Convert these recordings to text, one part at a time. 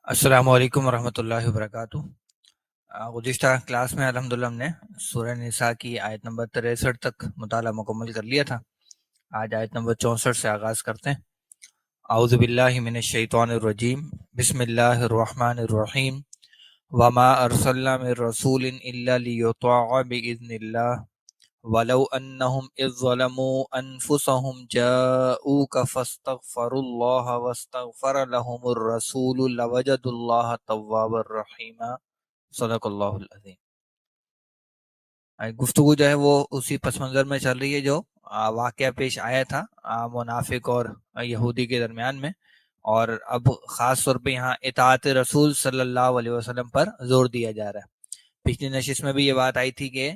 السلام علیکم ورحمۃ اللہ وبرکاتہ۔ گزشتہ کلاس میں الحمدللہ ہم نے سورہ نساء کی آیت نمبر 63 تک مطالعہ مکمل کر لیا تھا۔ آج آیت نمبر 64 سے آغاز کرتے ہیں۔ اعوذ باللہ من الشیطان الرجیم، بسم اللہ الرحمن الرحیم۔ وما ارسلنا من رسول الا لیطاع باذن اللہ ولو انہم اذ ظلموا انفسہم جاؤوک فاستغفروا اللہ واستغفر لهم الرسول لوجدوا اللہ توابا رحیما۔ صدق اللہ العظیم۔ گفتگو جو ہے وہ اسی پس منظر میں چل رہی ہے جو واقعہ پیش آیا تھا منافق اور یہودی کے درمیان میں، اور اب خاص طور پہ یہاں اطاعت رسول صلی اللہ علیہ وسلم پر زور دیا جا رہا ہے۔ پچھلی نشست میں بھی یہ بات آئی تھی کہ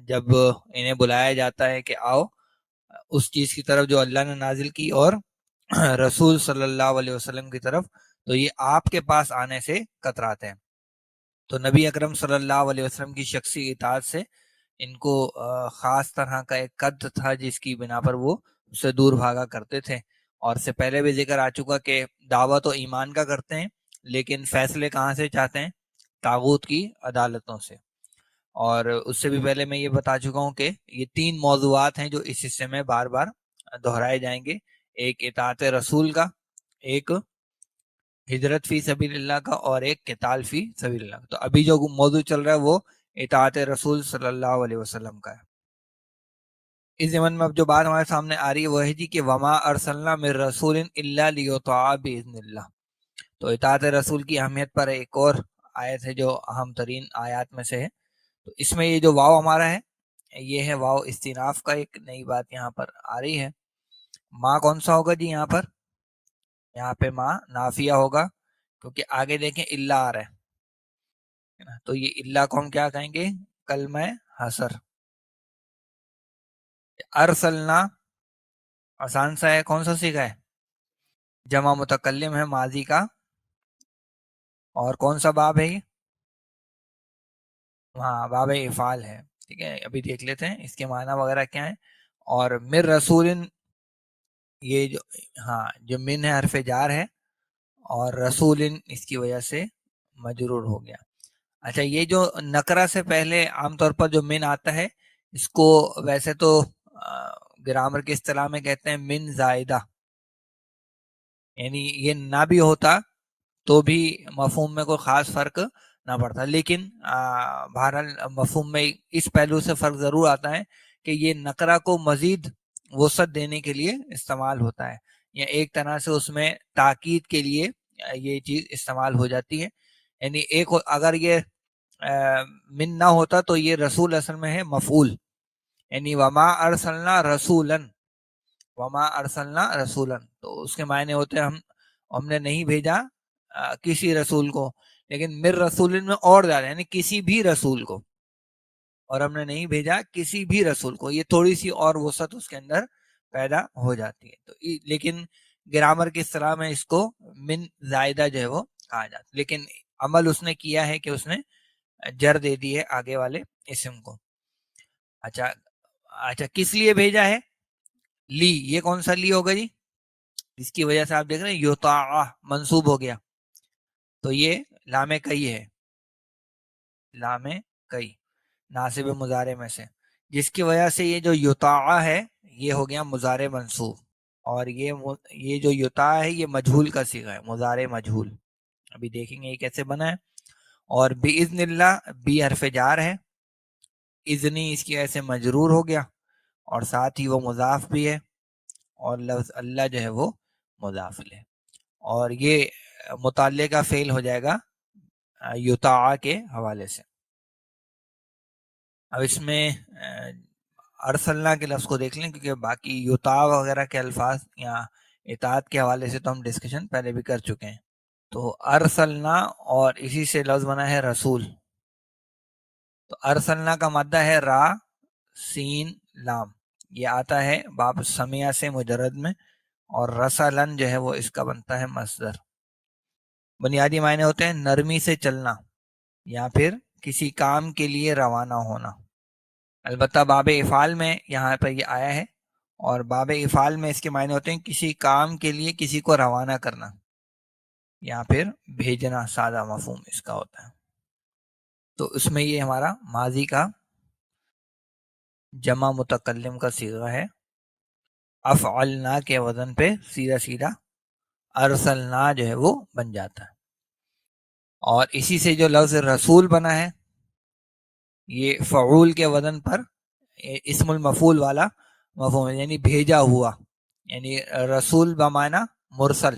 جب انہیں بلایا جاتا ہے کہ آؤ اس چیز کی طرف جو اللہ نے نازل کی اور رسول صلی اللہ علیہ وسلم کی طرف، تو یہ آپ کے پاس آنے سے کتراتے ہیں۔ تو نبی اکرم صلی اللہ علیہ وسلم کی شخصی اطاعت سے ان کو خاص طرح کا ایک قد تھا جس کی بنا پر وہ اس سے دور بھاگا کرتے تھے، اور سے پہلے بھی ذکر آ چکا کہ دعوت و ایمان کا کرتے ہیں لیکن فیصلے کہاں سے چاہتے ہیں؟ طاغوت کی عدالتوں سے۔ اور اس سے بھی پہلے میں یہ بتا چکا ہوں کہ یہ تین موضوعات ہیں جو اس حصے میں بار بار دہرائے جائیں گے، ایک اطاعت رسول کا، ایک ہجرت فی سبیل اللہ کا، اور ایک قتال فی سبیل اللہ کا۔ تو ابھی جو موضوع چل رہا ہے وہ اطاعت رسول صلی اللہ علیہ وسلم کا ہے۔ اس ضمن میں اب جو بات ہمارے سامنے آ رہی ہے وہ ہے جی کہ وما ارسلنا من رسول الا لیطاع باذن اللہ۔ تو اطاعت رسول کی اہمیت پر ایک اور آیت ہے جو اہم ترین آیات میں سے ہے۔ تو اس میں یہ جو واو ہمارا ہے یہ ہے واو استیناف کا، ایک نئی بات یہاں پر آ رہی ہے۔ ماں کون سا ہوگا جی یہاں پر؟ یہاں پہ ماں نافیہ ہوگا کیونکہ آگے دیکھیں اللہ آ رہا ہے، تو یہ اللہ کو ہم کیا کہیں گے؟ کلمہ حصر۔ ارسلنا آسان سا ہے، کون سا سیکھا ہے؟ جمع متکلم ہے ماضی کا، اور کون سا باب ہے یہ؟ ہاں باب افعال ہے، ٹھیک ہے۔ ابھی دیکھ لیتے ہیں اس کے معنی وغیرہ کیا ہیں۔ اور مر رسول، یہ جو ہاں جو من ہے حرف جار ہے، اور رسول اس کی وجہ سے مجرور ہو گیا۔ اچھا، یہ جو نکرہ سے پہلے عام طور پر جو من آتا ہے اس کو ویسے تو گرامر کی اصطلاح میں کہتے ہیں من زائدہ، یعنی یہ نہ بھی ہوتا تو بھی مفہوم میں کوئی خاص فرق نہ پڑتا، لیکن بہرحال مفہوم میں اس پہلو سے فرق ضرور آتا ہے کہ یہ نکرہ کو مزید وسعت دینے کے لیے استعمال ہوتا ہے، یا ایک طرح سے اس میں تاکید کے لیے یہ چیز استعمال ہو جاتی ہے۔ یعنی ایک اگر یہ من نہ ہوتا تو یہ رسول اصل میں ہے مفعول، یعنی وما ارسلنا رسولن، وما ارسلنا رسولن، تو اس کے معنی ہوتے ہیں ہم نے نہیں بھیجا کسی رسول کو، لیکن مر رسول میں اور زیادہ، یعنی کسی بھی رسول کو، اور ہم نے نہیں بھیجا کسی بھی رسول کو، یہ تھوڑی سی اور وسعت اس کے اندر پیدا ہو جاتی ہے۔ تو لیکن گرامر کی اصطلاح میں اس کو من زائدہ جو ہے وہ کہا جاتا ہے، لیکن عمل اس نے کیا ہے کہ اس نے جر دے دی ہے آگے والے اسم کو۔ اچھا کس لیے بھیجا ہے؟ لی، یہ کون سا لی ہوگا جی؟ اس کی وجہ سے آپ دیکھ رہے ہیں یطاع منصوب ہو گیا، تو یہ لام کئی ہے، لام کئی ناصب مضارع میں سے، جس کی وجہ سے یہ جو یطاع ہے یہ ہو گیا مضارع منصوب، اور یہ جو یطاع ہے یہ مجہول کا صیغہ ہے، مضارع مجہول۔ ابھی دیکھیں گے یہ کیسے بنا ہے۔ اور باذن اللہ، بی حرف جار ہے، اذنی اس کی وجہ سے مجرور ہو گیا، اور ساتھ ہی وہ مضاف بھی ہے، اور لفظ اللہ جو ہے وہ مضاف ہے، اور یہ متعلقہ کا فعل ہو جائے گا یطاع کے حوالے سے۔ اب اس میں ارسلنا کے لفظ کو دیکھ لیں، کیونکہ باقی یطاع وغیرہ کے الفاظ یا اطاعت کے حوالے سے تو ہم ڈسکشن پہلے بھی کر چکے ہیں۔ تو ارسلنا، اور اسی سے لفظ بنا ہے رسول، تو ارسلنا کا مادہ ہے را سین لام، یہ آتا ہے باب سمیہ سے مجرد میں، اور رسلن جو ہے وہ اس کا بنتا ہے مصدر۔ بنیادی معنی ہوتے ہیں نرمی سے چلنا یا پھر کسی کام کے لیے روانہ ہونا۔ البتہ باب افعال میں یہاں پر یہ آیا ہے، اور باب افعال میں اس کے معنی ہوتے ہیں کسی کام کے لیے کسی کو روانہ کرنا، یا پھر بھیجنا سادہ مفہوم اس کا ہوتا ہے. تو اس میں یہ ہمارا ماضی کا جمع متکلم کا صیغہ ہے. افعلنا کے وزن پہ سیدھا سیدھا ارسلنا جو ہے وہ بن جاتا ہے. اور اسی سے جو لفظ رسول بنا ہے یہ فعول کے وزن پر اسم المفعول والا مفہوم ہے، یعنی بھیجا ہوا، یعنی رسول بمعنی مرسل.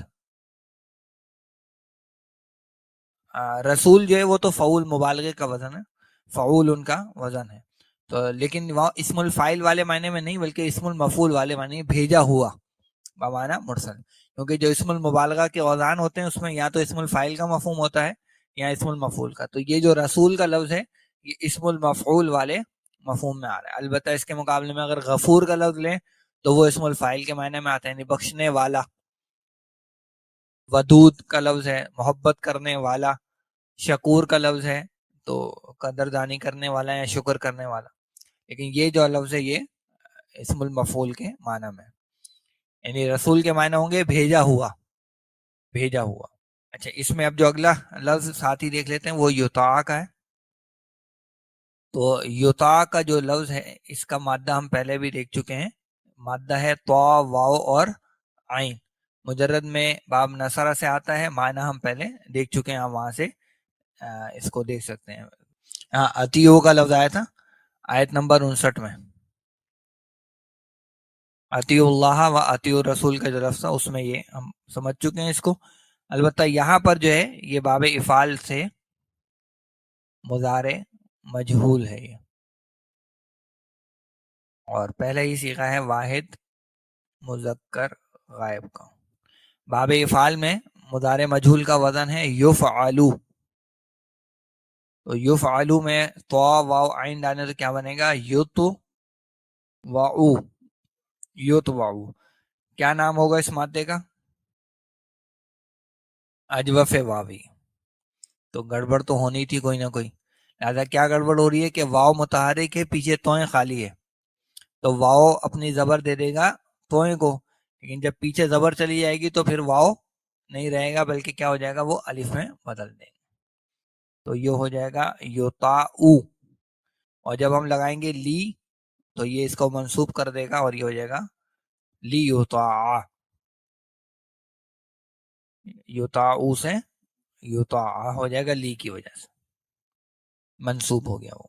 رسول جو ہے وہ تو فعول مبالغے کا وزن ہے، فعول ان کا وزن ہے. تو لیکن وہاں اسم الفاعل والے معنی میں نہیں بلکہ اسم المفعول والے معنی بھیجا ہوا بمعنی مرسل. کیونکہ جو اسم المبالغہ کے اوزان ہوتے ہیں اس میں یا تو اسم الفاعل کا مفہوم ہوتا ہے یا اسم المفعول کا. تو یہ جو رسول کا لفظ ہے یہ اسم المفعول والے مفہوم میں آ رہا ہے. البتہ اس کے مقابلے میں اگر غفور کا لفظ لیں تو وہ اسم الفاعل کے معنی میں آتا ہے، یعنی بخشنے والا. ودود کا لفظ ہے محبت کرنے والا. شکور کا لفظ ہے تو قدردانی کرنے والا یا شکر کرنے والا. لیکن یہ جو لفظ ہے یہ اسم المفعول کے معنی میں، یعنی رسول کے معنی ہوں گے بھیجا ہوا، بھیجا ہوا. اچھا اس میں اب جو اگلا لفظ ساتھ ہی دیکھ لیتے ہیں وہ یطاع کا ہے. تو یطاع کا جو لفظ ہے اس کا مادہ ہم پہلے بھی دیکھ چکے ہیں، مادہ ہے طا واو اور عین. مجرد میں باب نصرہ سے آتا ہے، معنی ہم پہلے دیکھ چکے ہیں، ہم وہاں سے اس کو دیکھ سکتے ہیں. ہاں اتیو کا لفظ آیا تھا آیت نمبر 59 میں، اطیع اللہ و اطیع الرسول کا جو لفظ تھا اس میں یہ ہم سمجھ چکے ہیں اس کو. البتہ یہاں پر جو ہے یہ باب افعال سے مضارع مجہول ہے یہ، اور پہلے ہی صیغہ ہے واحد مذکر غائب کا. باب افعال میں مضارع مجہول کا وزن ہے یفعلو. تو یفعلو میں طا واو عین ڈالنے تو کیا بنے گا یطوعو. یطوعو کیا نام ہوگا اس مادے کا؟ اجوف واوی. تو گڑبڑ تو ہونی تھی کوئی نہ کوئی. لہٰذا کیا گڑبڑ ہو رہی ہے کہ واو متحرک ہے پیچھے توئیں خالی ہے، تو واو اپنی زبر دے دے گا توئیں کو، لیکن جب پیچھے زبر چلی جائے گی تو پھر واو نہیں رہے گا بلکہ کیا ہو جائے گا وہ الف میں بدل دیں گے. تو یہ ہو جائے گا یطاعو. اور جب ہم لگائیں گے لی تو یہ اس کو منصوب کر دے گا اور یہ ہو جائے گا لی یطاع. یطاعو سے یطاع ہو جائے گا لی کی وجہ سے منصوب ہو گیا وہ.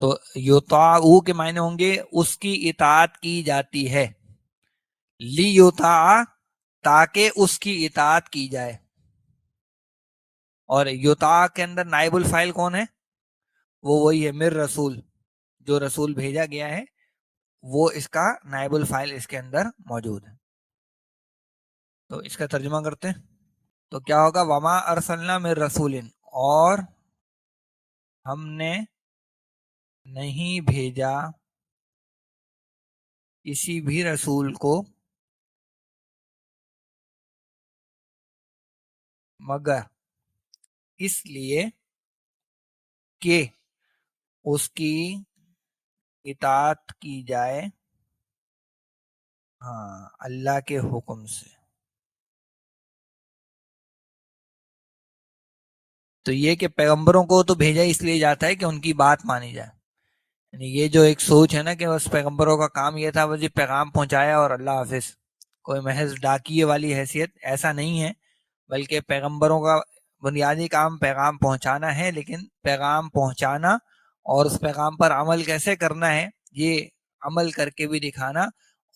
تو یطاعو کے معنی ہوں گے اس کی اطاعت کی جاتی ہے، لی یطاع تاکہ اس کی اطاعت کی جائے. اور یطاع کے اندر نائب الفاعل کون ہے؟ وہ وہی ہے مر رسول، جو رسول بھیجا گیا ہے وہ اس کا نائب الفاعل اس کے اندر موجود ہے. تو اس کا ترجمہ کرتے ہیں تو کیا ہوگا وما ارسلنا من رسول، اور ہم نے نہیں بھیجا کسی بھی رسول کو مگر اس لیے کہ اس کی اطاعت کی جائے ہاں اللہ کے حکم سے. تو یہ کہ پیغمبروں کو تو بھیجا اس لیے جاتا ہے کہ ان کی بات مانی جائے. یعنی یہ جو ایک سوچ ہے نا کہ بس پیغمبروں کا کام یہ تھا بس یہ پیغام پہنچایا اور اللہ حافظ، کوئی محض ڈاکیے والی حیثیت، ایسا نہیں ہے. بلکہ پیغمبروں کا بنیادی کام پیغام پہنچانا ہے، لیکن پیغام پہنچانا اور اس پیغام پر عمل کیسے کرنا ہے یہ عمل کر کے بھی دکھانا،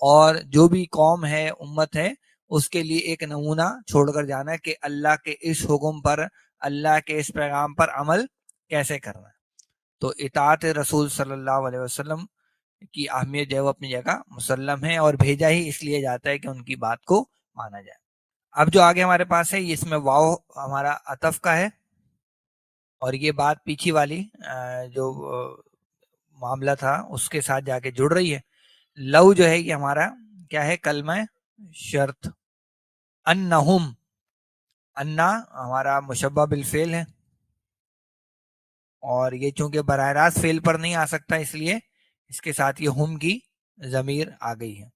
اور جو بھی قوم ہے امت ہے اس کے لیے ایک نمونہ چھوڑ کر جانا ہے کہ اللہ کے اس حکم پر، اللہ کے اس پیغام پر عمل کیسے کرنا ہے. تو اطاعت رسول صلی اللہ علیہ وسلم کی اہمیت جو ہے وہ اپنی جگہ مسلم ہے، اور بھیجا ہی اس لیے جاتا ہے کہ ان کی بات کو مانا جائے. اب جو آگے ہمارے پاس ہے اس میں واو ہمارا عطف کا ہے، اور یہ بات پیچھے والی جو معاملہ تھا اس کے ساتھ جا کے جڑ رہی ہے. لو جو ہے یہ ہمارا کیا ہے کلمہ شرط. انہم، انا ہمارا مشبہ بالفعل ہے، اور یہ چونکہ براہ راست فعل پر نہیں آ سکتا اس لیے اس کے ساتھ یہ ہم کی ضمیر آ گئی ہے.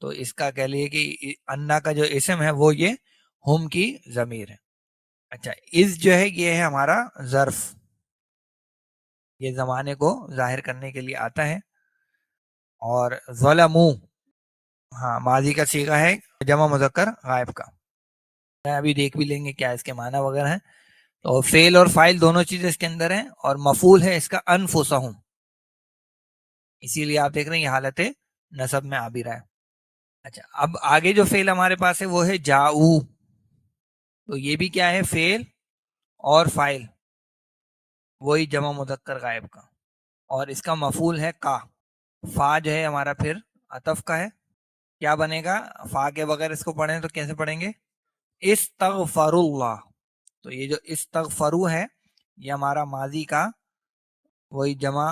تو اس کا کہہ لیے کہ انا کا جو اسم ہے وہ یہ ہم کی ضمیر ہے. اچھا اس جو ہے یہ ہے ہمارا ظرف، یہ زمانے کو ظاہر کرنے کے لیے آتا ہے. اور ظلموا، ہاں ماضی کا صیغہ ہے جمع مذکر غائب کا. ابھی دیکھ بھی لیں گے کیا اس کے معنی وغیرہ ہیں. تو فعل اور فاعل دونوں چیزیں اس کے اندر ہیں، اور مفعول ہے اس کا انفسہم، اسی لیے آپ دیکھ رہے ہیں یہ حالت نصب میں آ بھی رہا ہے. اچھا اب آگے جو فعل ہمارے پاس ہے وہ ہے جاؤ. تو یہ بھی کیا ہے؟ فعل اور فاعل، وہی جمع مذکر غائب کا، اور اس کا مفعول ہے کا. فا جو ہے ہمارا پھر عطف کا ہے. کیا بنے گا؟ فا کے بغیر اس کو پڑھیں تو کیسے پڑھیں گے؟ استغفر اللہ. تو یہ جو استغفرو ہے یہ ہمارا ماضی کا وہی جمع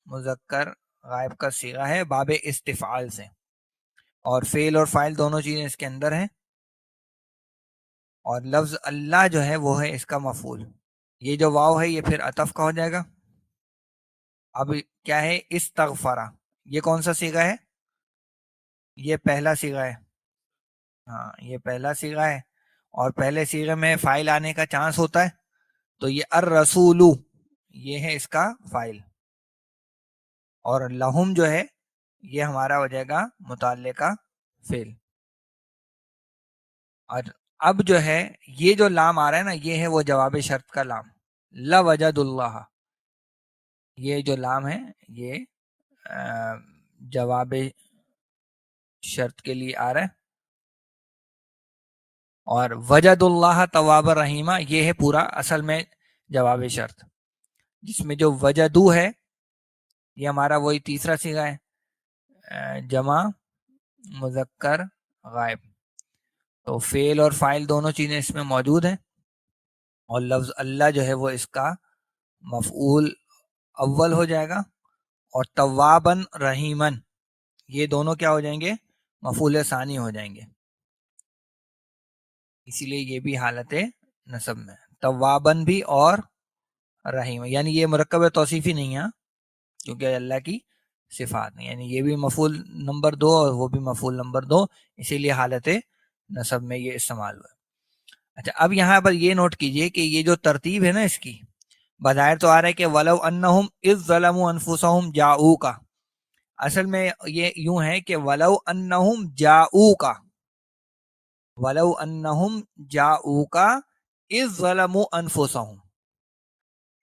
مذکر غائب کا صیغہ ہے باب استفعال سے، اور فعل اور فاعل دونوں چیزیں اس کے اندر ہیں. اور لفظ اللہ جو ہے وہ ہے اس کا مفعول. یہ جو واو ہے یہ پھر عطف کا ہو جائے گا. اب کیا ہے؟ استغفرا، یہ کون سا صیغہ ہے؟ یہ پہلا صیغہ ہے. ہاں یہ پہلا صیغہ ہے، اور پہلے صیغے میں فاعل آنے کا چانس ہوتا ہے. تو یہ الرسول یہ ہے اس کا فاعل، اور لہم جو ہے یہ ہمارا ہو جائے گا متعلقہ فعل. اور اب جو ہے یہ جو لام آ رہا ہے نا یہ ہے وہ جواب شرط کا لام، لوجد اللہ. یہ جو لام ہے یہ جواب شرط کے لیے آ رہا ہے. اور وجد اللہ تواب الرحیمہ یہ ہے پورا اصل میں جواب شرط، جس میں جو وجدو ہے یہ ہمارا وہی تیسرا صیغہ ہے جمع مذکر غائب. تو فعل اور فاعل دونوں چیزیں اس میں موجود ہیں، اور لفظ اللہ جو ہے وہ اس کا مفعول اول ہو جائے گا، اور توابن رحیمن یہ دونوں کیا ہو جائیں گے؟ مفعول ثانی ہو جائیں گے. اسی لیے یہ بھی حالت نصب میں توابن بھی اور رحیم، یعنی یہ مرکب توصیفی نہیں ہے کیونکہ اللہ کی صفات نہیں، یعنی یہ بھی مفعول نمبر 2 اور وہ بھی مفعول نمبر 2، اسی لیے حالت نصب میں یہ استعمال ہوا. اچھا اب یہاں پر یہ نوٹ کیجئے کہ یہ جو ترتیب ہے نا اس کی، بظاہر تو آ رہا ہے کہ ولو انہم اذ ظلموا انفسہم جاؤک، اصل میں یہ یوں ہے کہ ولو انہم جاؤک، ولو انہم جاؤک اذ ظلموا انفسہم،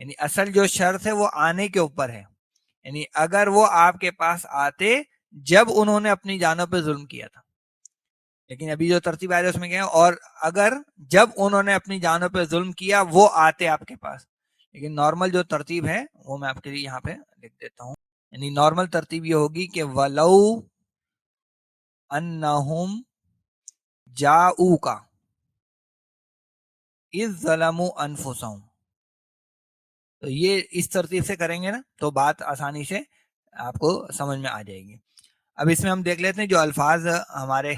یعنی اصل جو شرط ہے وہ آنے کے اوپر ہے، یعنی اگر وہ آپ کے پاس آتے جب انہوں نے اپنی جانوں پہ ظلم کیا تھا. لیکن ابھی جو ترتیب آ رہی ہے اس میں کیا ہے؟ اور اگر جب انہوں نے اپنی جانوں پہ ظلم کیا وہ آتے آپ کے پاس. لیکن نارمل جو ترتیب ہے وہ میں آپ کے لیے یہاں پہ لکھ دیتا ہوں. یعنی نارمل ترتیب یہ ہوگی کہ ولو انہم جاؤک اذ ظلموا انفسہم. تو یہ اس ترتیب سے کریں گے نا تو بات آسانی سے آپ کو سمجھ میں آ جائے گی. اب اس میں ہم دیکھ لیتے ہیں جو الفاظ ہمارے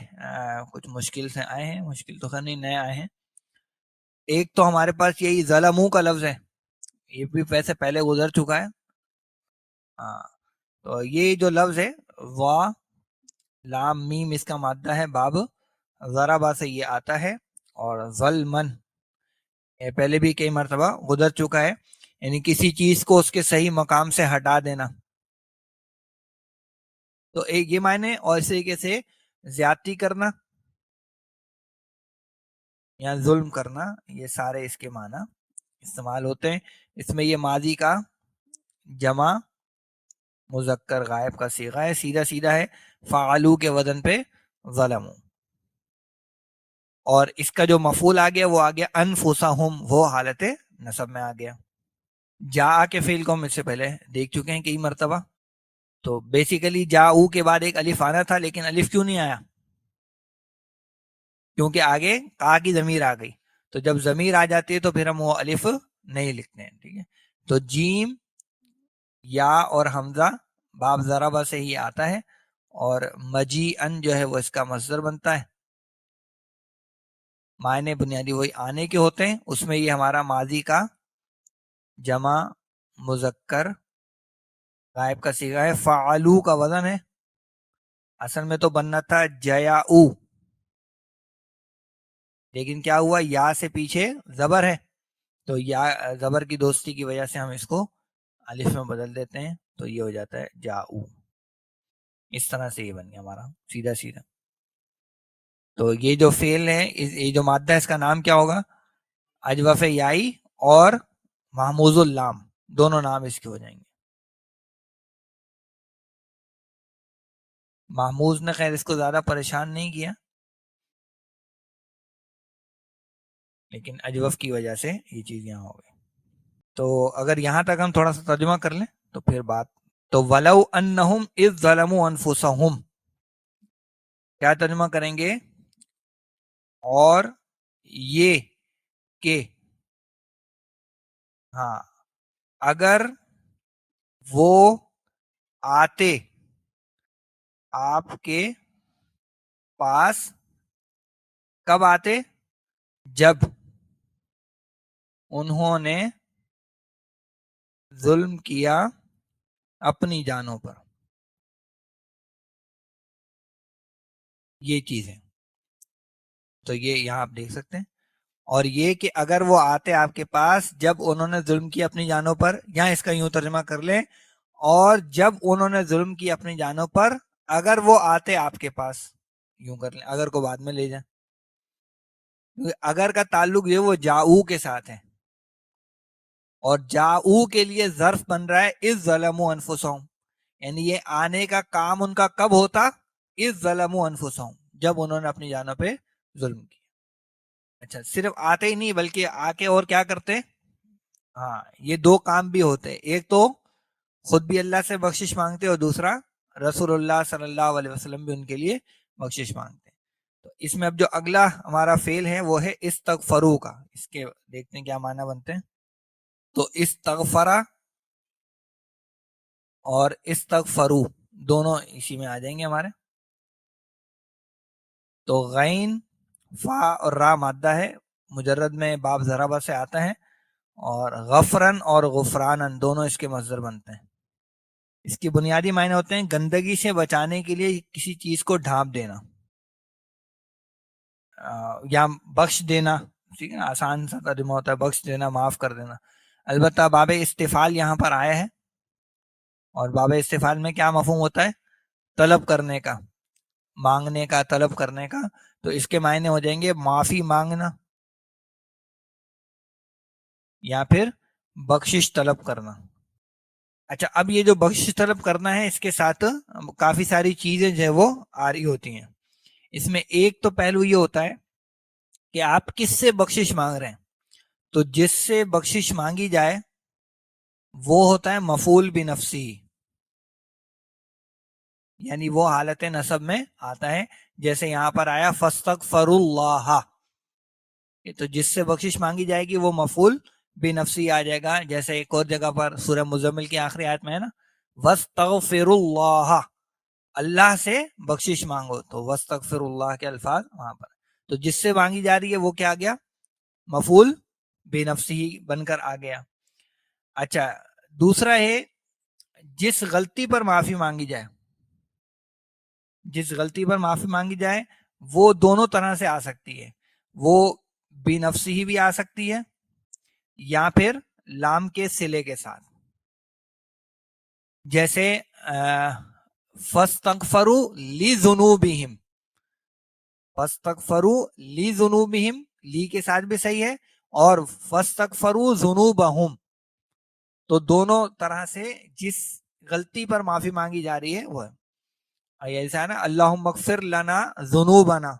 کچھ مشکل سے آئے ہیں، مشکل تو خیر نہیں نئے آئے ہیں. ایک تو ہمارے پاس یہی ظلموا کا لفظ ہے، یہ بھی ویسے پہلے گزر چکا ہے. ہاں تو یہ جو لفظ ہے وا لام میم اس کا مادہ ہے باب، ضربا سے یہ آتا ہے، اور ظلمن یہ پہلے بھی کئی مرتبہ گزر چکا ہے، یعنی کسی چیز کو اس کے صحیح مقام سے ہٹا دینا. تو ایک یہ معنی، اور اس طریقے سے زیادتی کرنا یا ظلم کرنا، یہ سارے اس کے معنی استعمال ہوتے ہیں. اس میں یہ ماضی کا جمع مذکر غائب کا صیغہ ہے، سیدھا سیدھا ہے فعلو کے وزن پہ ظلموا. اور اس کا جو مفعول آ گیا وہ آ گیا انفسہم، وہ حالت نصب میں آ گیا. جا کے فعل کو ہم اس سے پہلے دیکھ چکے ہیں کئی مرتبہ. تو بیسیکلی جاؤ کے بعد ایک الف آنا تھا، لیکن الف کیوں نہیں آیا؟ کیونکہ آگے کا کی ضمیر آ گئی. تو جب ضمیر آ جاتی ہے تو پھر ہم وہ الف نہیں لکھتے ہیں. ٹھیک ہے، تو جیم یا اور حمزہ باب ضربہ سے ہی آتا ہے، اور مجی ان جو ہے وہ اس کا مصدر بنتا ہے. معنی بنیادی وہی آنے کے ہوتے ہیں. اس میں یہ ہمارا ماضی کا جمع مذکر غائب کا صیغہ ہے، فعلو کا وزن ہے، اصل میں تو بننا تھا جیاؤ، لیکن کیا ہوا، یا سے پیچھے زبر ہے، تو یا زبر کی دوستی کی وجہ سے ہم اس کو الف میں بدل دیتے ہیں، تو یہ ہو جاتا ہے جاؤ. اس طرح سے یہ بن گیا ہمارا سیدھا سیدھا. تو یہ جو فعل ہے، یہ جو مادہ ہے، اس کا نام کیا ہوگا؟ اجوف یائی اور محموز اللام، دونوں نام اس کے ہو جائیں گے. محموز نے خیر اس کو زیادہ پریشان نہیں کیا، لیکن اجوف کی وجہ سے یہ چیز یہاں ہو گئی. تو اگر یہاں تک ہم تھوڑا سا ترجمہ کر لیں تو پھر بات. تو وَلَوْ أَنَّهُمْ إِذْ ظَلَمُوا أَنفُسَهُمْ، کیا ترجمہ کریں گے؟ اور یہ کہ ہاں اگر وہ آتے آپ کے پاس، کب آتے؟ جب انہوں نے ظلم کیا اپنی جانوں پر. یہ چیز ہے، تو یہ یہاں آپ دیکھ سکتے ہیں. اور یہ کہ اگر وہ آتے آپ کے پاس جب انہوں نے ظلم کیا اپنی جانوں پر، یہاں اس کا یوں ترجمہ کر لیں، اور جب انہوں نے ظلم کی اپنی جانوں پر اگر وہ آتے آپ کے پاس، یوں کر لیں، اگر کو بعد میں لے جائیں. اگر کا تعلق یہ وہ جاؤ کے ساتھ ہے، اور جاؤ کے لیے ظرف بن رہا ہے اذ ظلموا انفسہم، یعنی یہ آنے کا کام ان کا کب ہوتا؟ اذ ظلموا انفسہم، جب انہوں نے اپنی جانوں پہ ظلم کیا. اچھا، صرف آتے ہی نہیں بلکہ آ کے اور کیا کرتے؟ ہاں، یہ دو کام بھی ہوتے، ایک تو خود بھی اللہ سے بخشش مانگتے اور دوسرا رسول اللہ صلی اللہ علیہ وسلم بھی ان کے لیے بخشش مانگتے. تو اس میں اب جو اگلا ہمارا فعل ہے وہ ہے استغفروا کا. اس کے دیکھتے ہیں کیا معنی بنتے ہیں. تو استغفرا اور استغفروا دونوں اسی میں آ جائیں گے ہمارے. تو غین، فا اور را مادہ ہے، مجرد میں باب ضربہ سے آتا ہے، اور غفرن اور غفرانن دونوں اس کے مصدر بنتے ہیں. اس کی بنیادی معنی ہوتے ہیں گندگی سے بچانے کے لیے کسی چیز کو ڈھانپ دینا یا بخش دینا. ٹھیک ہے، آسان سا ترجمہ ہوتا ہے بخش دینا، معاف کر دینا. البتہ باب استفعال یہاں پر آیا ہے، اور باب استفعال میں کیا مفہوم ہوتا ہے؟ طلب کرنے کا، مانگنے کا، طلب کرنے کا. تو اس کے معنی ہو جائیں گے معافی مانگنا یا پھر بخشش طلب کرنا. اچھا، اب یہ جو بخشش طلب کرنا ہے اس کے ساتھ کافی ساری چیزیں جو ہے وہ آ رہی ہوتی ہیں. اس میں ایک تو پہلو یہ ہوتا ہے کہ آپ کس سے بخشش مانگ رہے ہیں. تو جس سے بخشش مانگی جائے وہ ہوتا ہے مفعول بنفسی، یعنی وہ حالت نصب میں آتا ہے، جیسے یہاں پر آیا فاستغفروا اللہ. تو جس سے بخشش مانگی جائے گی وہ مفعول بنفسی آ جائے گا، جیسے ایک اور جگہ پر سورہ مزمل کی آخری آیت میں ہے نا، واستغفروا اللہ، اللہ سے بخشش مانگو. تو واستغفر اللہ کے الفاظ وہاں پر. تو جس سے مانگی جا رہی ہے وہ کیا گیا؟ مفعول بے نفسی بن کر آ گیا. اچھا، دوسرا ہے جس غلطی پر معافی مانگی جائے، جس غلطی پر معافی مانگی جائے وہ دونوں طرح سے آ سکتی ہے. وہ بے نفسی ہی بھی آ سکتی ہے یا پھر لام کے صلے کے ساتھ، جیسے فاستغفروا لذنوبہم، فاستغفروا لذنوبہم، لی کے ساتھ بھی صحیح ہے، اور فاستغفروا ذنوبہم، تو دونوں طرح سے جس غلطی پر معافی مانگی جا رہی ہے وہ ہے. ایسا ہے نا، اللہم اغفر لنا ذنوبنا،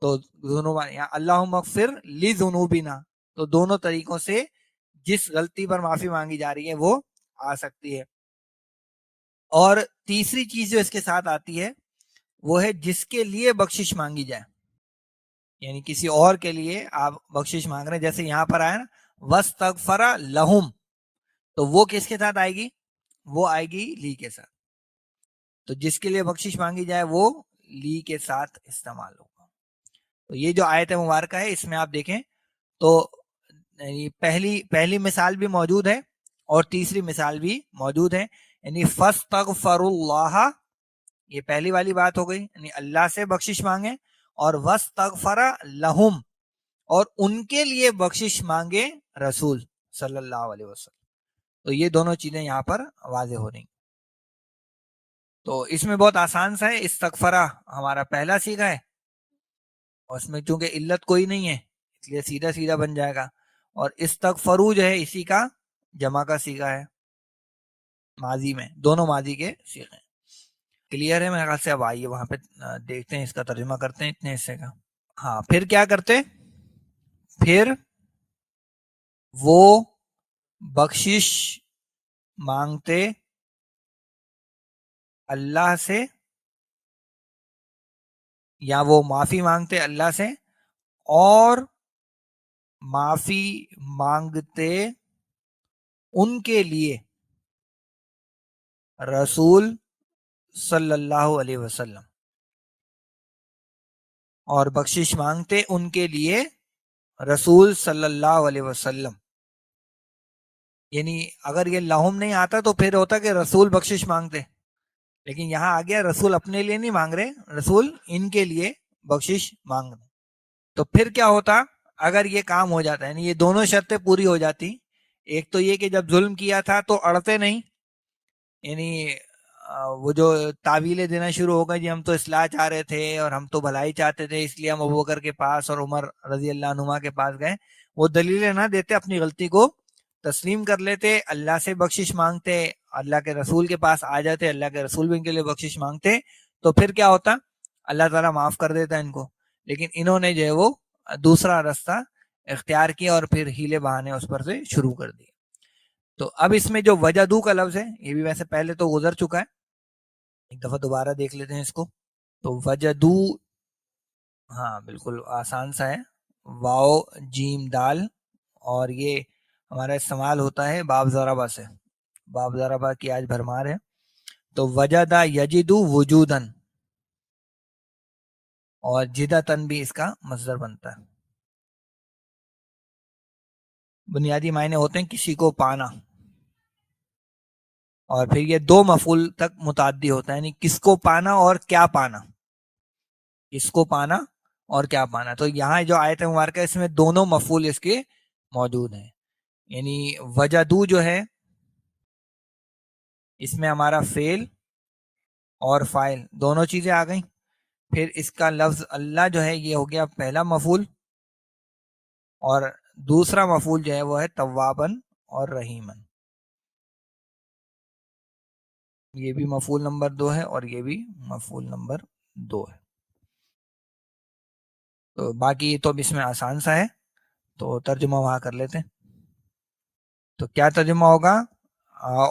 تو ذنوبنا، یا اللہم اغفر لذنوبنا، تو دونوں طریقوں سے جس غلطی پر معافی مانگی جا رہی ہے وہ آ سکتی ہے. اور تیسری چیز جو اس کے ساتھ آتی ہے وہ ہے جس کے لیے بخشش مانگی جائے، یعنی کسی اور کے لیے آپ بخشش مانگ رہے ہیں، جیسے یہاں پر آیا نا وَاسْتَغْفَرَ لَهُمْ، تو وہ کس کے ساتھ آئے گی؟ وہ آئے گی لی کے ساتھ. تو جس کے لیے بخشش مانگی جائے وہ لی کے ساتھ استعمال ہوگا. تو یہ جو آیت مبارکہ ہے اس میں آپ دیکھیں تو پہلی مثال بھی موجود ہے اور تیسری مثال بھی موجود ہے، یعنی فاستغفروا اللہ یہ پہلی والی بات ہو گئی، یعنی اللہ سے بخشش مانگے، اور وَاسْتَغْفَرَ لَهُمْ، اور ان کے لیے بخشش مانگے رسول صلی اللہ علیہ وسلم. تو یہ دونوں چیزیں یہاں پر واضح ہو رہی. تو اس میں بہت آسان سا ہے، استغفرہ ہمارا پہلا سیغہ ہے، اور اس میں چونکہ علت کوئی نہیں ہے اس لیے سیدھا سیدھا بن جائے گا. اور استغفرو جو ہے اسی کا جمع کا سیغہ ہے ماضی میں، دونوں ماضی کے سیغے ہیں. کلیئر ہے میرے خیال سے. اب آئیے وہاں پہ دیکھتے ہیں، اس کا ترجمہ کرتے ہیں اتنے حصے کا. ہاں پھر کیا کرتے، پھر وہ بخشش مانگتے اللہ سے، یا وہ معافی مانگتے اللہ سے، اور معافی مانگتے ان کے لیے رسول صلی اللہ علیہ وسلم، اور بخشش مانگتے ان کے لیے رسول صلی اللہ علیہ وسلم. یعنی اگر یہ لہم نہیں آتا تو پھر ہوتا کہ رسول بخشش مانگتے، لیکن یہاں آ گیا رسول اپنے لیے نہیں مانگ رہے، رسول ان کے لیے بخشش مانگ رہے. تو پھر کیا ہوتا اگر یہ کام ہو جاتا ہے، یعنی یہ دونوں شرطیں پوری ہو جاتی. ایک تو یہ کہ جب ظلم کیا تھا تو اڑتے نہیں، یعنی وہ جو تعویلیں دینا شروع ہو گئے، جی ہم تو اصلاح چاہ رہے تھے اور ہم تو بھلائی چاہتے تھے، اس لیے ہم ابوبکر کے پاس اور عمر رضی اللہ عنہما کے پاس گئے. وہ دلیلیں نہ دیتے، اپنی غلطی کو تسلیم کر لیتے، اللہ سے بخشش مانگتے، اللہ کے رسول کے پاس آ جاتے، اللہ کے رسول بھی ان کے لیے بخشش مانگتے، تو پھر کیا ہوتا، اللہ تعالیٰ معاف کر دیتا ان کو. لیکن انہوں نے جو ہے وہ دوسرا راستہ اختیار کیا اور پھر ہیلے بہانے اس پر سے شروع کر دیے. تو اب اس میں جو وجدو کا لفظ ہے، یہ بھی ویسے پہلے تو گزر چکا ہے، ایک دفعہ دوبارہ دیکھ لیتے ہیں اس کو. تو وجدو، ہاں بالکل آسان سا ہے، واو جیم دال، اور یہ ہمارا استعمال ہوتا ہے باب ضربہ سے، باب ضربہ کی آج بھرمار ہے. تو وجدہ یجدو وجودن، اور جدتن بھی اس کا مصدر بنتا ہے. بنیادی معنی ہوتے ہیں کسی کو پانا، اور پھر یہ دو مفعول تک متعدی ہوتا ہے، یعنی کس کو پانا اور کیا پانا، کس کو پانا اور کیا پانا. تو یہاں جو آیت مبارکہ اس میں دونوں مفعول اس کے موجود ہیں، یعنی وجدو جو ہے اس میں ہمارا فعل اور فاعل دونوں چیزیں آ گئیں. پھر اس کا لفظ اللہ جو ہے یہ ہو گیا پہلا مفعول، اور دوسرا مفعول جو ہے وہ ہے توابن اور رحیمن. یہ بھی مفعول نمبر 2 ہے اور یہ بھی مفعول نمبر 2 ہے. تو باقی تو اب اس میں آسان سا ہے، تو ترجمہ وہاں کر لیتے ہیں. تو کیا ترجمہ ہوگا،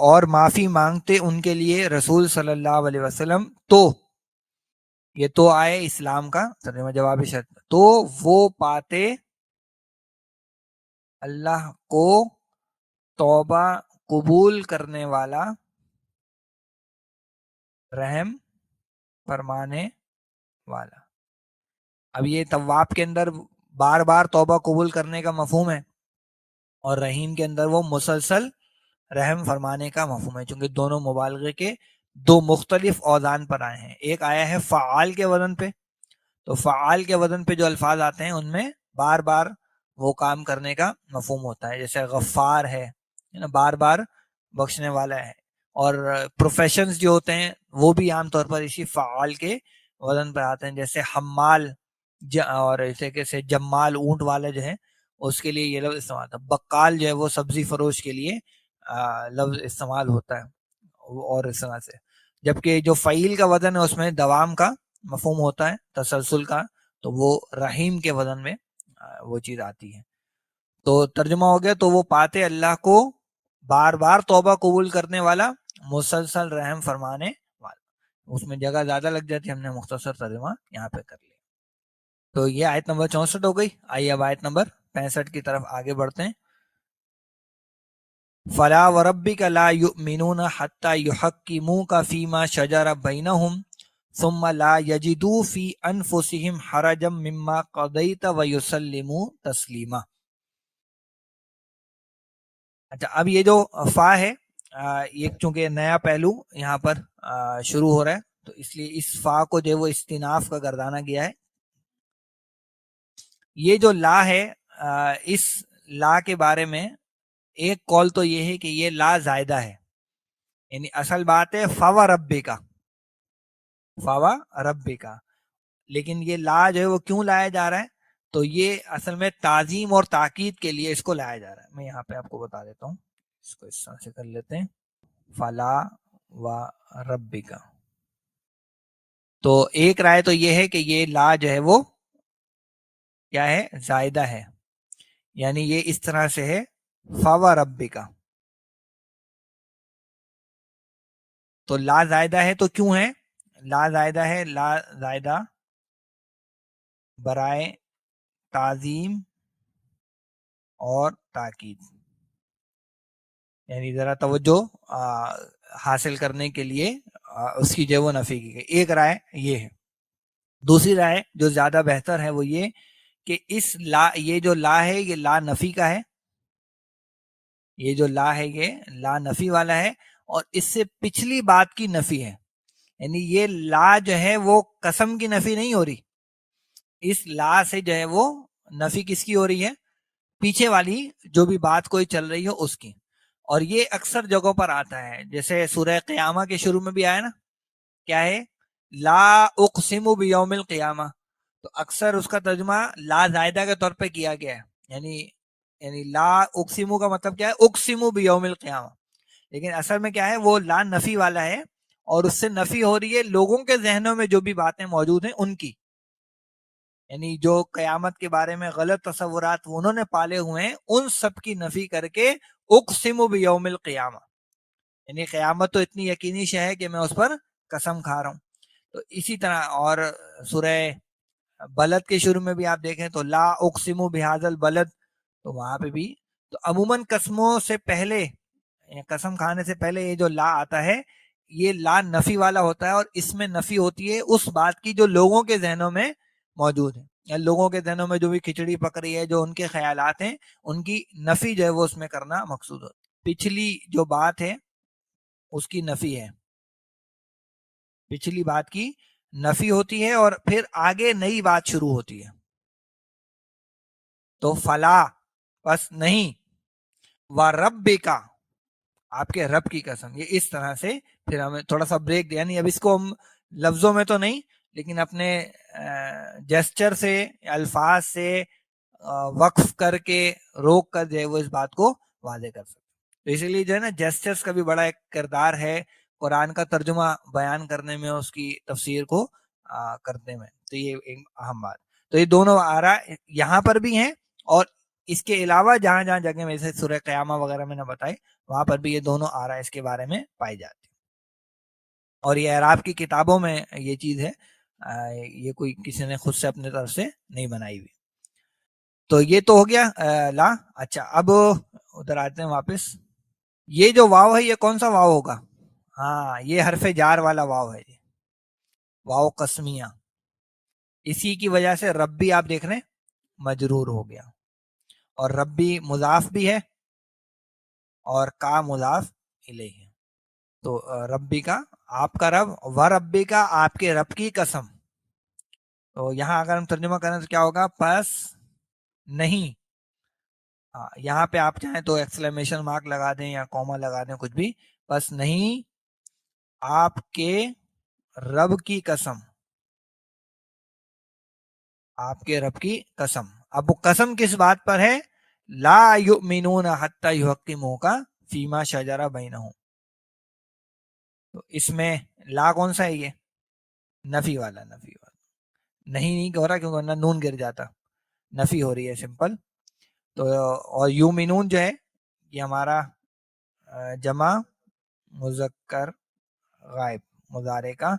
اور معافی مانگتے ان کے لیے رسول صلی اللہ علیہ وسلم، تو یہ تو آئے اسلام کا ترجمہ جواب شرط، تو وہ پاتے اللہ کو توبہ قبول کرنے والا، رحم فرمانے والا. اب یہ تواب کے اندر بار بار توبہ قبول کرنے کا مفہوم ہے، اور رحیم کے اندر وہ مسلسل رحم فرمانے کا مفہوم ہے، چونکہ دونوں مبالغے کے دو مختلف اوزان پر آئے ہیں. ایک آیا ہے فعال کے وزن پہ، تو فعال کے وزن پہ جو الفاظ آتے ہیں ان میں بار بار وہ کام کرنے کا مفہوم ہوتا ہے، جیسے غفار ہے نا، بار بار بخشنے والا ہے. اور پروفیشنز جو ہوتے ہیں وہ بھی عام طور پر اسی فعال کے وزن پہ آتے ہیں، جیسے حمال اور ایسے کیسے جمال اونٹ والا جو ہے اس کے لیے یہ لفظ استعمال ہوتا ہے. بقال جو ہے وہ سبزی فروش کے لیے لفظ استعمال ہوتا ہے، اور اس طرح سے. جبکہ جو فعیل کا وزن ہے اس میں دوام کا مفہوم ہوتا ہے، تسلسل کا، تو وہ رحیم کے وزن میں وہ چیز آتی ہے. تو ترجمہ ہو گیا، تو وہ پاتے اللہ کو بار بار توبہ قبول کرنے والا، مسلسل رحم فرمانے والا. اس میں جگہ زیادہ لگ جاتی، ہم نے مختصر ترجمہ یہاں پہ کر لیا. تو یہ آیت نمبر 64 ہو گئی. آئیے اب آیت نمبر 65 کی طرف آگے بڑھتے ہیں. فلا وربک لا یؤمنون حتی یحکموک فیما شجر بینہم ثم لا یجدوا فی انفسہم حرجا مما قضیت ویسلموا تسلیما. اچھا، اب یہ جو فا ہے، یہ چونکہ نیا پہلو یہاں پر شروع ہو رہا ہے، تو اس لیے اس فا کو جو ہے وہ استناف کا گردانا گیا ہے. یہ جو لا ہے اس لا کے بارے میں ایک قول تو یہ ہے کہ یہ لا زائدہ ہے، یعنی اصل بات ہے فوا ربی کا، فوا ربی کا، لیکن یہ لا جو ہے وہ کیوں لایا جا رہا ہے؟ تو یہ اصل میں تعظیم اور تاکید کے لیے اس کو لایا جا رہا ہے. میں یہاں پہ آپ کو بتا دیتا ہوں، اس کو اس طرح سے کر لیتے ہیں، فلا و ربی کا. تو ایک رائے تو یہ ہے کہ یہ لا جو ہے وہ کیا ہے؟ زائدہ ہے، یعنی یہ اس طرح سے ہے فوا ربی کا. تو لا زائدہ ہے تو کیوں ہے؟ لا زائدہ ہے، لا زائدہ برائے تعظیم اور تاکید، یعنی ذرا توجہ حاصل کرنے کے لیے اس کی جو وہ نفی کی گئی. ایک رائے یہ ہے. دوسری رائے جو زیادہ بہتر ہے وہ یہ کہ اس لا، یہ جو لا ہے یہ لا نفی کا ہے، یہ جو لا ہے یہ لا نفی والا ہے، اور اس سے پچھلی بات کی نفی ہے. یعنی یہ لا جو ہے وہ قسم کی نفی نہیں ہو رہی، اس لا سے جو ہے وہ نفی کس کی ہو رہی ہے؟ پیچھے والی جو بھی بات کوئی چل رہی ہو اس کی. اور یہ اکثر جگہوں پر آتا ہے، جیسے سورہ قیامہ کے شروع میں بھی آیا نا، کیا ہے؟ لا اقسم بیوم القیامہ. تو اکثر اس کا ترجمہ لا زائدہ کے طور پہ کیا گیا ہے، یعنی لا اقسم کا مطلب کیا ہے؟ اقسم بیوم القیامہ. لیکن اصل میں کیا ہے؟ وہ لا نفی والا ہے، اور اس سے نفی ہو رہی ہے لوگوں کے ذہنوں میں جو بھی باتیں موجود ہیں ان کی، یعنی جو قیامت کے بارے میں غلط تصورات انہوں نے پالے ہوئے ہیں ان سب کی نفی کر کے اقسم بیوم القیامہ، یعنی قیامت تو اتنی یقینی شے ہے کہ میں اس پر قسم کھا رہا ہوں. تو اسی طرح اور سورہ بلد کے شروع میں بھی آپ دیکھیں تو لا اقسم بہذا البلد، تو وہاں پہ بھی تو عموماً قسموں سے پہلے، قسم کھانے سے پہلے یہ جو لا آتا ہے یہ لا نفی والا ہوتا ہے، اور اس میں نفی ہوتی ہے اس بات کی جو لوگوں کے ذہنوں میں موجود ہے، یا لوگوں کے ذہنوں میں جو بھی کھچڑی پک رہی ہے، جو ان کے خیالات ہیں ان کی نفی جو ہے وہ اس میں کرنا مقصود ہوتا ہے. پچھلی جو بات ہے اس کی نفی ہے، پچھلی بات کی نفی ہوتی ہے اور پھر آگے نئی بات شروع ہوتی ہے. تو فلا پس نہیں، و رب کا آپ کے رب کی قسم، یہ اس طرح سے پھر ہمیں تھوڑا سا بریک دیا، یعنی اب اس کو ہم لفظوں میں تو نہیں لیکن اپنے جیسچر سے، الفاظ سے وقف کر کے روک کر جو ہے وہ اس بات کو واضح کر سکتے. تو اسی لیے جو ہے نا جیسچرز کا بھی بڑا ایک کردار ہے قرآن کا ترجمہ بیان کرنے میں، اس کی تفسیر کو کرنے میں. تو یہ ایک اہم بات. تو یہ دونوں آرا یہاں پر بھی ہیں، اور اس کے علاوہ جہاں جہاں جگہ میں جیسے سورہ قیامہ وغیرہ میں نے بتائی وہاں پر بھی یہ دونوں آرا اس کے بارے میں پائی جاتی. اور یہ اعراب کی کتابوں میں یہ چیز ہے، یہ کوئی کسی نے خود سے اپنے طرف سے نہیں بنائی ہوئی. تو یہ تو ہو گیا لا. اچھا اب ادھر آتے ہیں واپس. یہ جو واو ہے یہ کون سا واو ہوگا؟ ہاں یہ حرف جار والا واو ہے، واو قسمیہ. اسی کی وجہ سے ربی آپ دیکھ رہے ہیں مجرور ہو گیا، اور ربی مضاف بھی ہے اور کا مضاف الیہ. تو ربی کا آپ کا رب، و ربی کا آپ کے رب کی قسم. تو یہاں اگر ہم ترجمہ کریں تو کیا ہوگا؟ پس نہیں. یہاں پہ آپ چاہیں تو ایکسکلیمیشن مارک لگا دیں یا کوما لگا دیں، کچھ بھی. پس نہیں آپ کے رب کی قسم، آپ کے رب کی قسم. اب وہ قسم کس بات پر ہے؟ لا یؤمنون حتی یحکموک فیما شجر بینہم. تو اس میں لا کون سا ہے؟ یہ نفی والا، نفی والا نہیں ہو رہا کیونکہ نون گر جاتا، نفی ہو رہی ہے سمپل. تو اور یومنون جو ہے یہ ہمارا جمع مذکر غائب مضارع کا،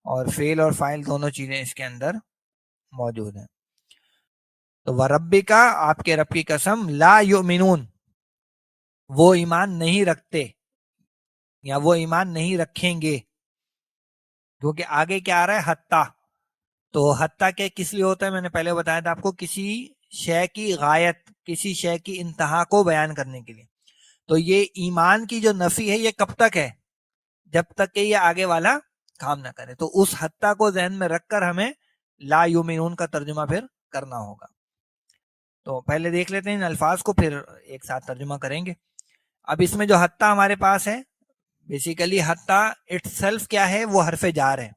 اور فعل اور فاعل دونوں چیزیں اس کے اندر موجود ہیں. تو وربی کا آپ کے رب کی قسم، لا یؤمنون وہ ایمان نہیں رکھتے یا وہ ایمان نہیں رکھیں گے، کیونکہ آگے کیا آ رہا ہے؟ حتیٰ. تو حتیٰ کہ کس لیے ہوتا ہے؟ میں نے پہلے بتایا تھا آپ کو، کسی شے کی غایت، کسی شے کی انتہا کو بیان کرنے کے لیے. تو یہ ایمان کی جو نفی ہے یہ کب تک ہے؟ جب تک کہ یہ آگے والا کام نہ کرے. تو اس حتیٰ کو ذہن میں رکھ کر ہمیں لا یؤمنون کا ترجمہ پھر کرنا ہوگا. تو پہلے دیکھ لیتے ہیں ان الفاظ کو، پھر ایک ساتھ ترجمہ کریں گے. اب اس میں جو حتیٰ ہمارے پاس ہے، بیسیکلی حتیٰ اٹ سیلف کیا ہے، وہ حرف جار ہے.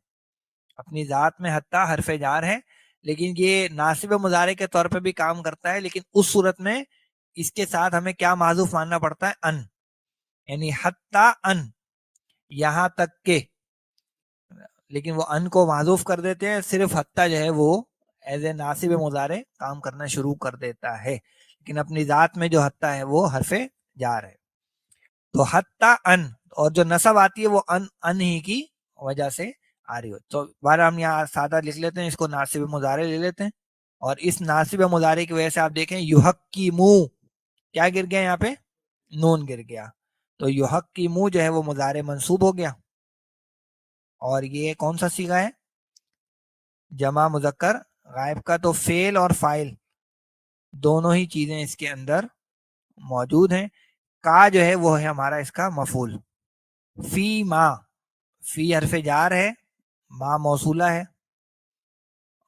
اپنی ذات میں حتیٰ حرف جار ہے، لیکن یہ ناصب مضارع کے طور پہ بھی کام کرتا ہے. لیکن اس صورت میں اس کے ساتھ ہمیں کیا محذوف ماننا پڑتا ہے، ان. یعنی حتیٰ ان، یہاں تک کہ. لیکن وہ ان کو محذوف کر دیتے ہیں، صرف حتیٰ جو ہے وہ ایز اے ناصب مضارع کام کرنا شروع کر دیتا ہے. لیکن اپنی ذات میں جو حتیٰ ہے وہ حرف جار ہے. تو حتیٰ ان، اور جو نصب آتی ہے وہ ان ہی کی وجہ سے آ رہی ہو. تو بار ہم یہاں سادہ لکھ لیتے ہیں، اس کو ناصب مضارع لے لیتے ہیں. اور اس ناصب مضارع کی وجہ سے آپ دیکھیں یحکمو، کیا گر گیا یہاں پہ، نون گر گیا. تو یحکمو جو ہے وہ مضارع منصوب ہو گیا. اور یہ کون سا صیغہ ہے، جمع مذکر غائب کا. تو فعل اور فاعل دونوں ہی چیزیں اس کے اندر موجود ہیں. کا جو ہے وہ ہے ہمارا اس کا مفعول. فی ما، فی حرف جار ہے، ما موصولہ ہے.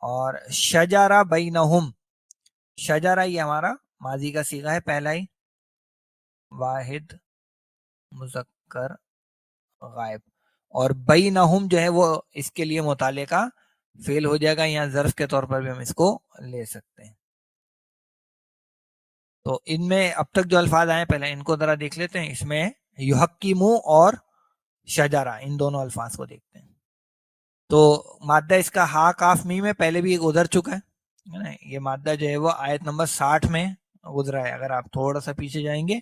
اور شجرہ بینہم، شجرہ یہ ہمارا ماضی کا صیغہ ہے، پہلا ہی واحد مذکر غائب. اور بینہم جو ہے وہ اس کے لیے متعلقہ فعل ہو جائے گا. یہاں ظرف کے طور پر بھی ہم اس کو لے سکتے ہیں. تو ان میں اب تک جو الفاظ آئے پہلے ان کو ذرا دیکھ لیتے ہیں. اس میں یحکمو اور شجرہ، ان دونوں الفاظ کو دیکھتے ہیں. تو مادہ اس کا ہا کاف میم میں پہلے بھی گزر چکا ہے. یہ مادہ جو ہے وہ آیت نمبر 60 میں گزرا ہے. اگر آپ تھوڑا سا پیچھے جائیں گے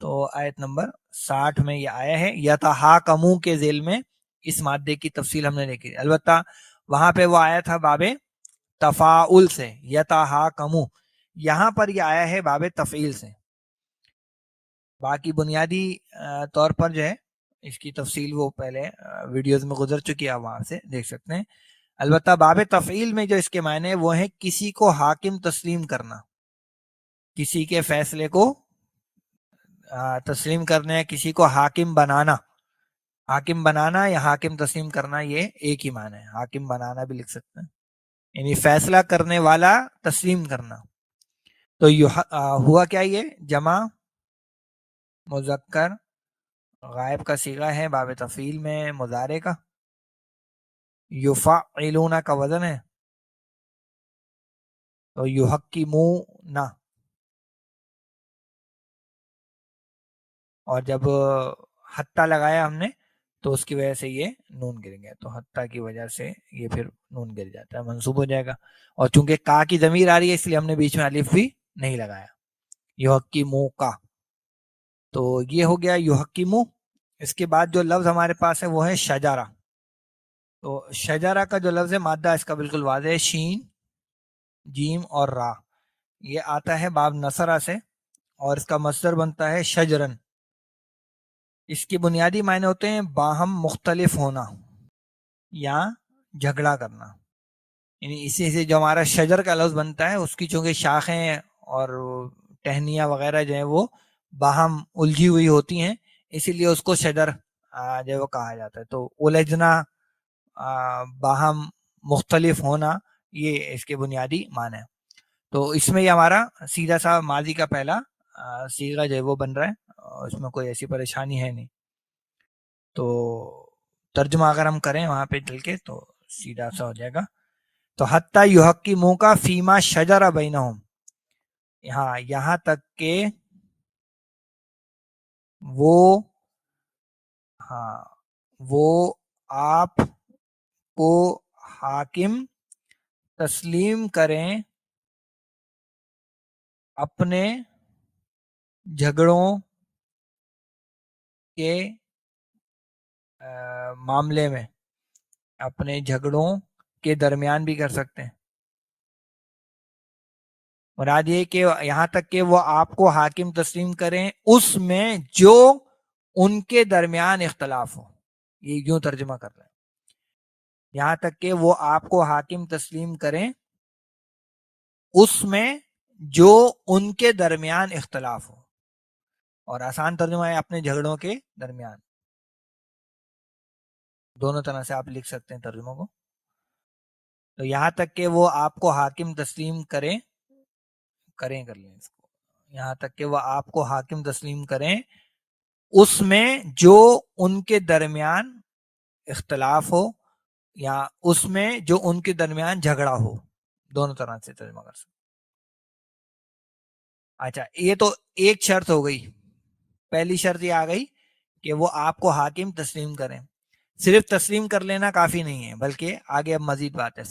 تو آیت نمبر 60 میں یہ آیا ہے. یتحاکمو کے ذیل میں اس مادے کی تفصیل ہم نے دیکھی. البتہ وہاں پہ وہ آیا تھا باب تفاعل سے، یتحاکمو. یہاں پر یہ آیا ہے باب تفعیل سے. باقی بنیادی طور پر جو ہے اس کی تفصیل وہ پہلے ویڈیوز میں گزر چکی ہے، وہاں سے دیکھ سکتے ہیں. البتہ باب تفعیل میں جو اس کے معنی وہ ہیں کسی کو حاکم تسلیم کرنا، کسی کے فیصلے کو تسلیم کرنا، یا کسی کو حاکم بنانا. حاکم بنانا یا حاکم تسلیم کرنا یہ ایک ہی معنی ہے. حاکم بنانا بھی لکھ سکتے ہیں، یعنی فیصلہ کرنے والا، تسلیم کرنا. تو ہوا کیا، یہ جمع مذکر غائب کا صیغہ ہے باب تفعیل میں مضارع کا. یفعلون کا وزن ہے. تو یحکمون، اور جب حتیٰ لگایا ہم نے تو اس کی وجہ سے یہ نون گر گیا. تو حتیٰ کی وجہ سے یہ پھر نون گر جاتا ہے، منصوب ہو جائے گا. اور چونکہ کا کی ضمیر آ رہی ہے اس لیے ہم نے بیچ میں الف بھی نہیں لگایا. یحکمو کا، تو یہ ہو گیا یحکمو. اس کے بعد جو لفظ ہمارے پاس ہے وہ ہے شجرہ. تو شجرہ کا جو لفظ ہے مادہ اس کا بالکل واضح ہے، شین جیم اور را. یہ آتا ہے باب نصرہ سے، اور اس کا مصدر بنتا ہے شجرن. اس کی بنیادی معنی ہوتے ہیں باہم مختلف ہونا یا جھگڑا کرنا. یعنی اسی سے جو ہمارا شجر کا لفظ بنتا ہے، اس کی چونکہ شاخیں اور ٹہنیاں وغیرہ جو ہیں وہ باہم الجھی ہوئی ہوتی ہیں، اسی لیے اس کو شجر جو ہے وہ کہا جاتا ہے. تو الجھنا، باہم مختلف ہونا، یہ اس کے بنیادی معنی ہے. تو اس میں یہ ہمارا سیدھا سا ماضی کا پہلا صیغہ جو ہے وہ بن رہا ہے، اس میں کوئی ایسی پریشانی ہے نہیں. تو ترجمہ اگر ہم کریں وہاں پہ چل کے تو سیدھا سا ہو جائے گا. تو حتیٰ یحکموک کا فیما شجر بینہم، یہاں تک کہ وہ آپ کو حاکم تسلیم کریں اپنے جھگڑوں کے معاملے میں. اپنے جھگڑوں کے درمیان بھی کر سکتے ہیں. مراد یہ کہ یہاں تک کہ وہ آپ کو حاکم تسلیم کریں اس میں جو ان کے درمیان اختلاف ہو. یہ یوں ترجمہ کر رہے ہیں، یہاں تک کہ وہ آپ کو حاکم تسلیم کریں اس میں جو ان کے درمیان اختلاف ہو. اور آسان ترجمہ ہے اپنے جھگڑوں کے درمیان. دونوں طرح سے آپ لکھ سکتے ہیں ترجمہ کو. تو یہاں تک کہ وہ آپ کو حاکم تسلیم کریں کر لیں اس کو, یہاں تک کہ وہ آپ کو حاکم تسلیم کریں اس میں جو ان کے درمیان اختلاف ہو یا اس میں جو ان کے درمیان جھگڑا ہو, دونوں طرح سے ترجمہ کر سکتے. اچھا, یہ تو ایک شرط ہو گئی. پہلی شرط یہ آ گئی کہ وہ آپ کو حاکم تسلیم کریں. صرف تسلیم کر لینا کافی نہیں ہے, بلکہ آگے اب مزید بات ہے.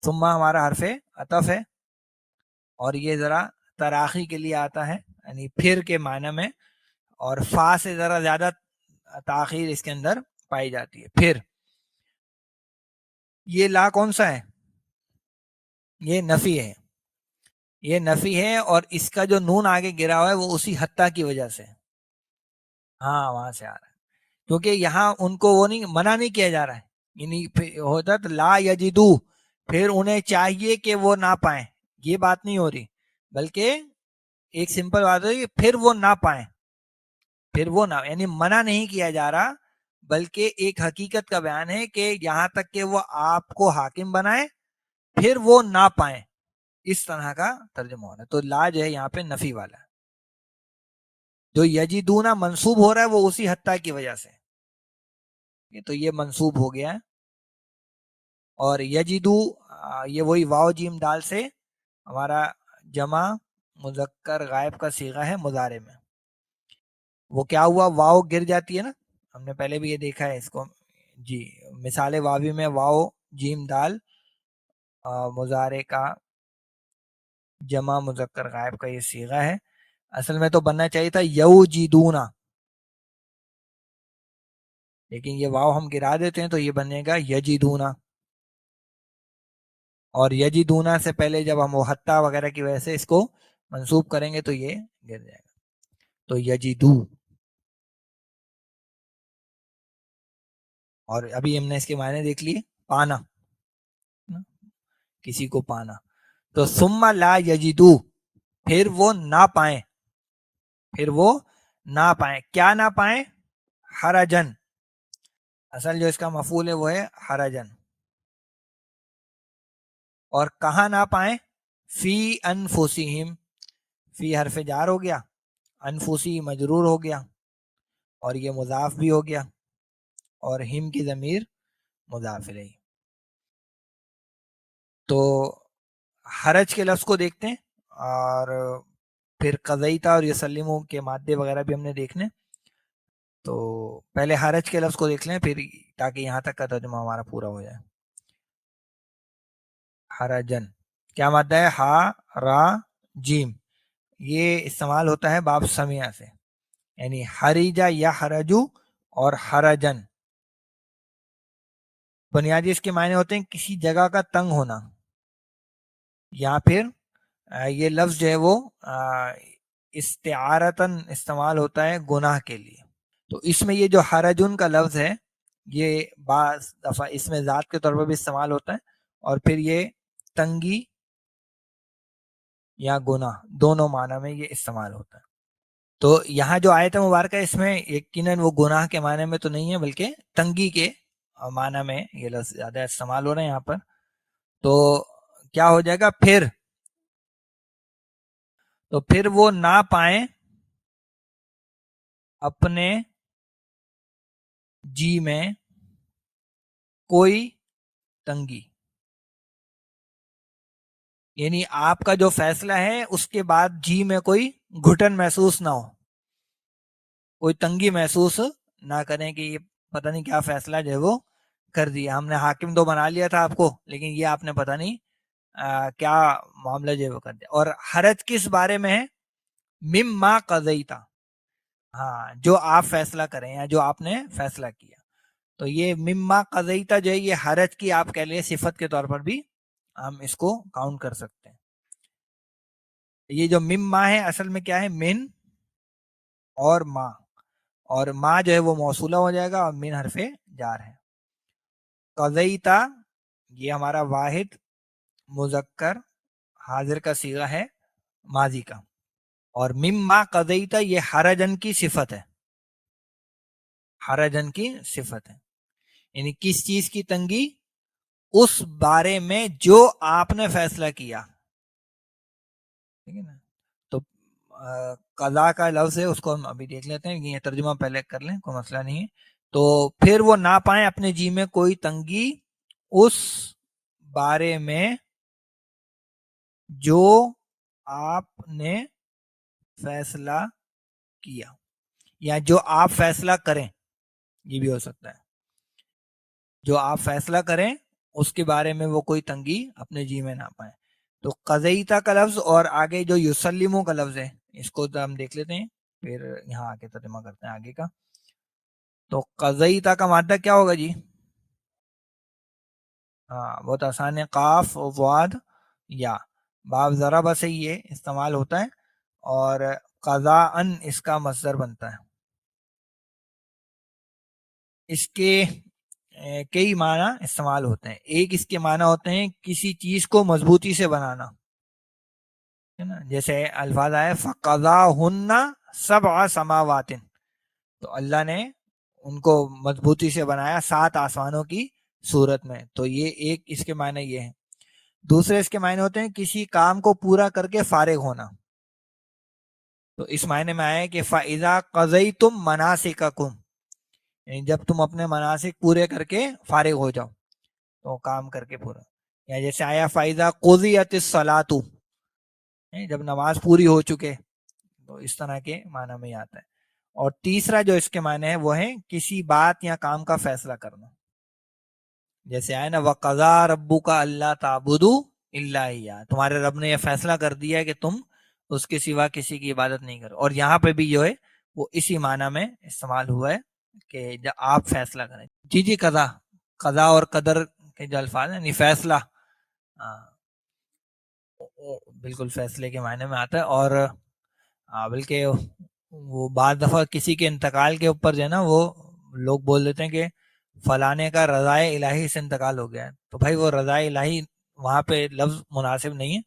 ثم ہمارا حرف عطف ہے, اور یہ ذرا تراخی کے لیے آتا ہے, یعنی پھر کے معنی میں, اور فا سے ذرا زیادہ تاخیر اس کے اندر پائی جاتی ہے. پھر یہ لا کون سا ہے؟ یہ نفی ہے. یہ نفی ہے, اور اس کا جو نون آگے گرا ہوا ہے وہ اسی حتیٰ کی وجہ سے, ہاں وہاں سے آ رہا ہے. کیونکہ یہاں ان کو وہ نہیں منع نہیں کیا جا رہا ہے, یعنی ہوتا تو لا یجدو, پھر انہیں چاہیے کہ وہ نہ پائیں, یہ بات نہیں ہو رہی, بلکہ ایک سمپل بات ہے, پھر وہ نہ پائیں, پھر وہ نہ, یعنی منع نہیں کیا جا رہا, بلکہ ایک حقیقت کا بیان ہے کہ یہاں تک کہ وہ آپ کو حاکم بنائے پھر وہ نہ پائیں, اس طرح کا ترجمہ ہونا. تو لا جو ہے یہاں پہ نفی والا ہے. جو یجدونا منصوب ہو رہا ہے وہ اسی حتیٰ کی وجہ سے, تو یہ منصوب ہو گیا ہے. اور یجدو یہ وہی واو جیم دال سے ہمارا جمع مذکر غائب کا صیغہ ہے مضارع میں. وہ کیا ہوا, واو گر جاتی ہے نا, ہم نے پہلے بھی یہ دیکھا ہے اس کو جی. مثال واوی میں واو جیم دال مضارع کا جمع مذکر غائب کا یہ صیغہ ہے. اصل میں تو بننا چاہیے تھا یوجدونا, لیکن یہ واو ہم گرا دیتے ہیں تو یہ بنے گا یجدونا. اور یجدونا سے پہلے جب ہم وہ حتیٰ وغیرہ کی وجہ سے اس کو منسوب کریں گے تو یہ گر جائے گا. تو یجدو, اور ابھی ہم نے اس کے معنی دیکھ لیے, پانا, کسی کو پانا. تو ثم لا یجدو, پھر وہ نہ پائیں, پھر وہ نہ پائیں. کیا نہ پائیں؟ حرجن, اصل جو اس کا مفعول ہے وہ ہے حرجن. اور کہاں نہ پائیں؟ فی انفسہم, فی حرف جار ہو گیا, انفسی مجرور ہو گیا, اور یہ مضاف بھی ہو گیا, اور ہم کی ضمیر مضاف الیہ. تو حرج کے لفظ کو دیکھتے ہیں, اور پھر قضیتا اور یسلموں کے مادے وغیرہ بھی ہم نے دیکھنے. تو پہلے حرج کے لفظ کو دیکھ لیں پھر, تاکہ یہاں تک کا ترجمہ ہمارا پورا ہو جائے. حرجن کیا مادہ ہے؟ ہا را جیم. یہ استعمال ہوتا ہے باب سمیہ سے, یعنی حریجا یا حرجو اور حرجن. بنیادی اس کے معنی ہوتے ہیں کسی جگہ کا تنگ ہونا, یا پھر یہ لفظ جو ہے وہ استعارتاً استعمال ہوتا ہے گناہ کے لیے. تو اس میں یہ جو حرجن کا لفظ ہے یہ بعض دفعہ اس میں ذات کے طور پر بھی استعمال ہوتا ہے, اور پھر یہ تنگی یا گناہ دونوں معنی میں یہ استعمال ہوتا ہے. تو یہاں جو آیت مبارکہ اس میں یقیناً وہ گناہ کے معنی میں تو نہیں ہے, بلکہ تنگی کے معنی میں یہ لفظ زیادہ استعمال ہو رہے ہیں یہاں پر. تو کیا ہو جائے گا پھر؟ تو پھر وہ نہ پائیں اپنے جی میں کوئی تنگی, یعنی آپ کا جو فیصلہ ہے اس کے بعد جی میں کوئی گھٹن محسوس نہ ہو, کوئی تنگی محسوس نہ کریں کہ یہ پتہ نہیں کیا فیصلہ جو ہے وہ کر دیا, ہم نے حاکم تو بنا لیا تھا آپ کو, لیکن یہ آپ نے پتہ نہیں کیا معاملہ جو ہے وہ کر دیا. اور حرج کس بارے میں ہے؟ مما قضیتا, ہاں جو آپ فیصلہ کریں یا جو آپ نے فیصلہ کیا. تو یہ مما قضیتا جو ہے یہ حرج کی آپ کہہ لیں صفت کے طور پر بھی ہم اس کو کاؤنٹ کر سکتے ہیں. یہ جو مما ہے اصل میں کیا ہے؟ من اور ما, اور ما جو ہے وہ موصولہ ہو جائے گا, اور من حرف جار ہے. قضیتا یہ ہمارا واحد مذکر حاضر کا صیغہ ہے ماضی کا, اور مما قضیتا یہ حرجن کی صفت ہے, حرجن کی صفت ہے. یعنی کس چیز کی تنگی؟ اس بارے میں جو آپ نے فیصلہ کیا. ٹھیک ہے نا. تو قضا کا لفظ ہے، اس کو ہم ابھی دیکھ لیتے ہیں، یہ ترجمہ پہلے کر لیں، کوئی مسئلہ نہیں ہے. تو پھر وہ نہ پائیں اپنے جی میں کوئی تنگی اس بارے میں جو آپ نے فیصلہ کیا، یا جو آپ فیصلہ کریں، یہ بھی ہو سکتا ہے. جو آپ فیصلہ کریں اس کے بارے میں وہ کوئی تنگی اپنے جی میں نہ پائیں. تو قضیتا کا لفظ اور آگے جو یسلمو کا لفظ ہے، اس کو تو ہم دیکھ لیتے ہیں، پھر یہاں آگے ترجمہ کرتے ہیں آگے کا. تو قضیتا کا مادہ کیا ہوگا جی؟ ہاں بہت آسان ہے، قاف واد یا باب ضرب سے یہ استعمال ہوتا ہے، اور قضاءً اس کا مصدر بنتا ہے. اس کے کئی معنی استعمال ہوتے ہیں. ایک اس کے معنی ہوتے ہیں کسی چیز کو مضبوطی سے بنانا، ہے نا، جیسے الفاظ آئے فَقَضَاهُنَّ سَبْعَ سَمَاوَاتٍ، تو اللہ نے ان کو مضبوطی سے بنایا 7 آسمانوں کی صورت میں. تو یہ ایک اس کے معنی یہ ہیں. دوسرے اس کے معنی ہوتے ہیں کسی کام کو پورا کر کے فارغ ہونا. تو اس معنی میں آئے کہ فَإِذَا قَضَيْتُم مَنَاسِكَكُمْ، یعنی جب تم اپنے مناسک پورے کر کے فارغ ہو جاؤ، تو کام کر کے پورا. یا جیسے آیا فَإِذَا قُضِيَتِ الصَّلَاةُ، جب نماز پوری ہو چکے، تو اس طرح کے معنی میں آتا ہے. اور تیسرا جو اس کے معنی ہے وہ ہے کسی بات یا کام کا فیصلہ کرنا، جیسے آئے نا وَقَضَىٰ رَبُّكَ أَلَّا تَعْبُدُوا إِلَّا إِيَّاهُ، تمہارے رب نے یہ فیصلہ کر دیا ہے کہ تم اس کے سوا کسی کی عبادت نہیں کرو. اور یہاں پہ بھی جو ہے وہ اسی معنی میں استعمال ہوا ہے کہ جب آپ فیصلہ کریں. جی قضا، قضا اور قدر کے جو الفاظ ہیں، یعنی فیصلہ، بالکل فیصلے کے معنی میں آتا ہے. اور بلکہ وہ بعض دفعہ کسی کے انتقال کے اوپر جو ہے نا، وہ لوگ بول دیتے ہیں کہ فلانے کا رضائے الہی سے انتقال ہو گیا ہے. تو بھائی وہ رضائے الہی وہاں پہ لفظ مناسب نہیں ہے،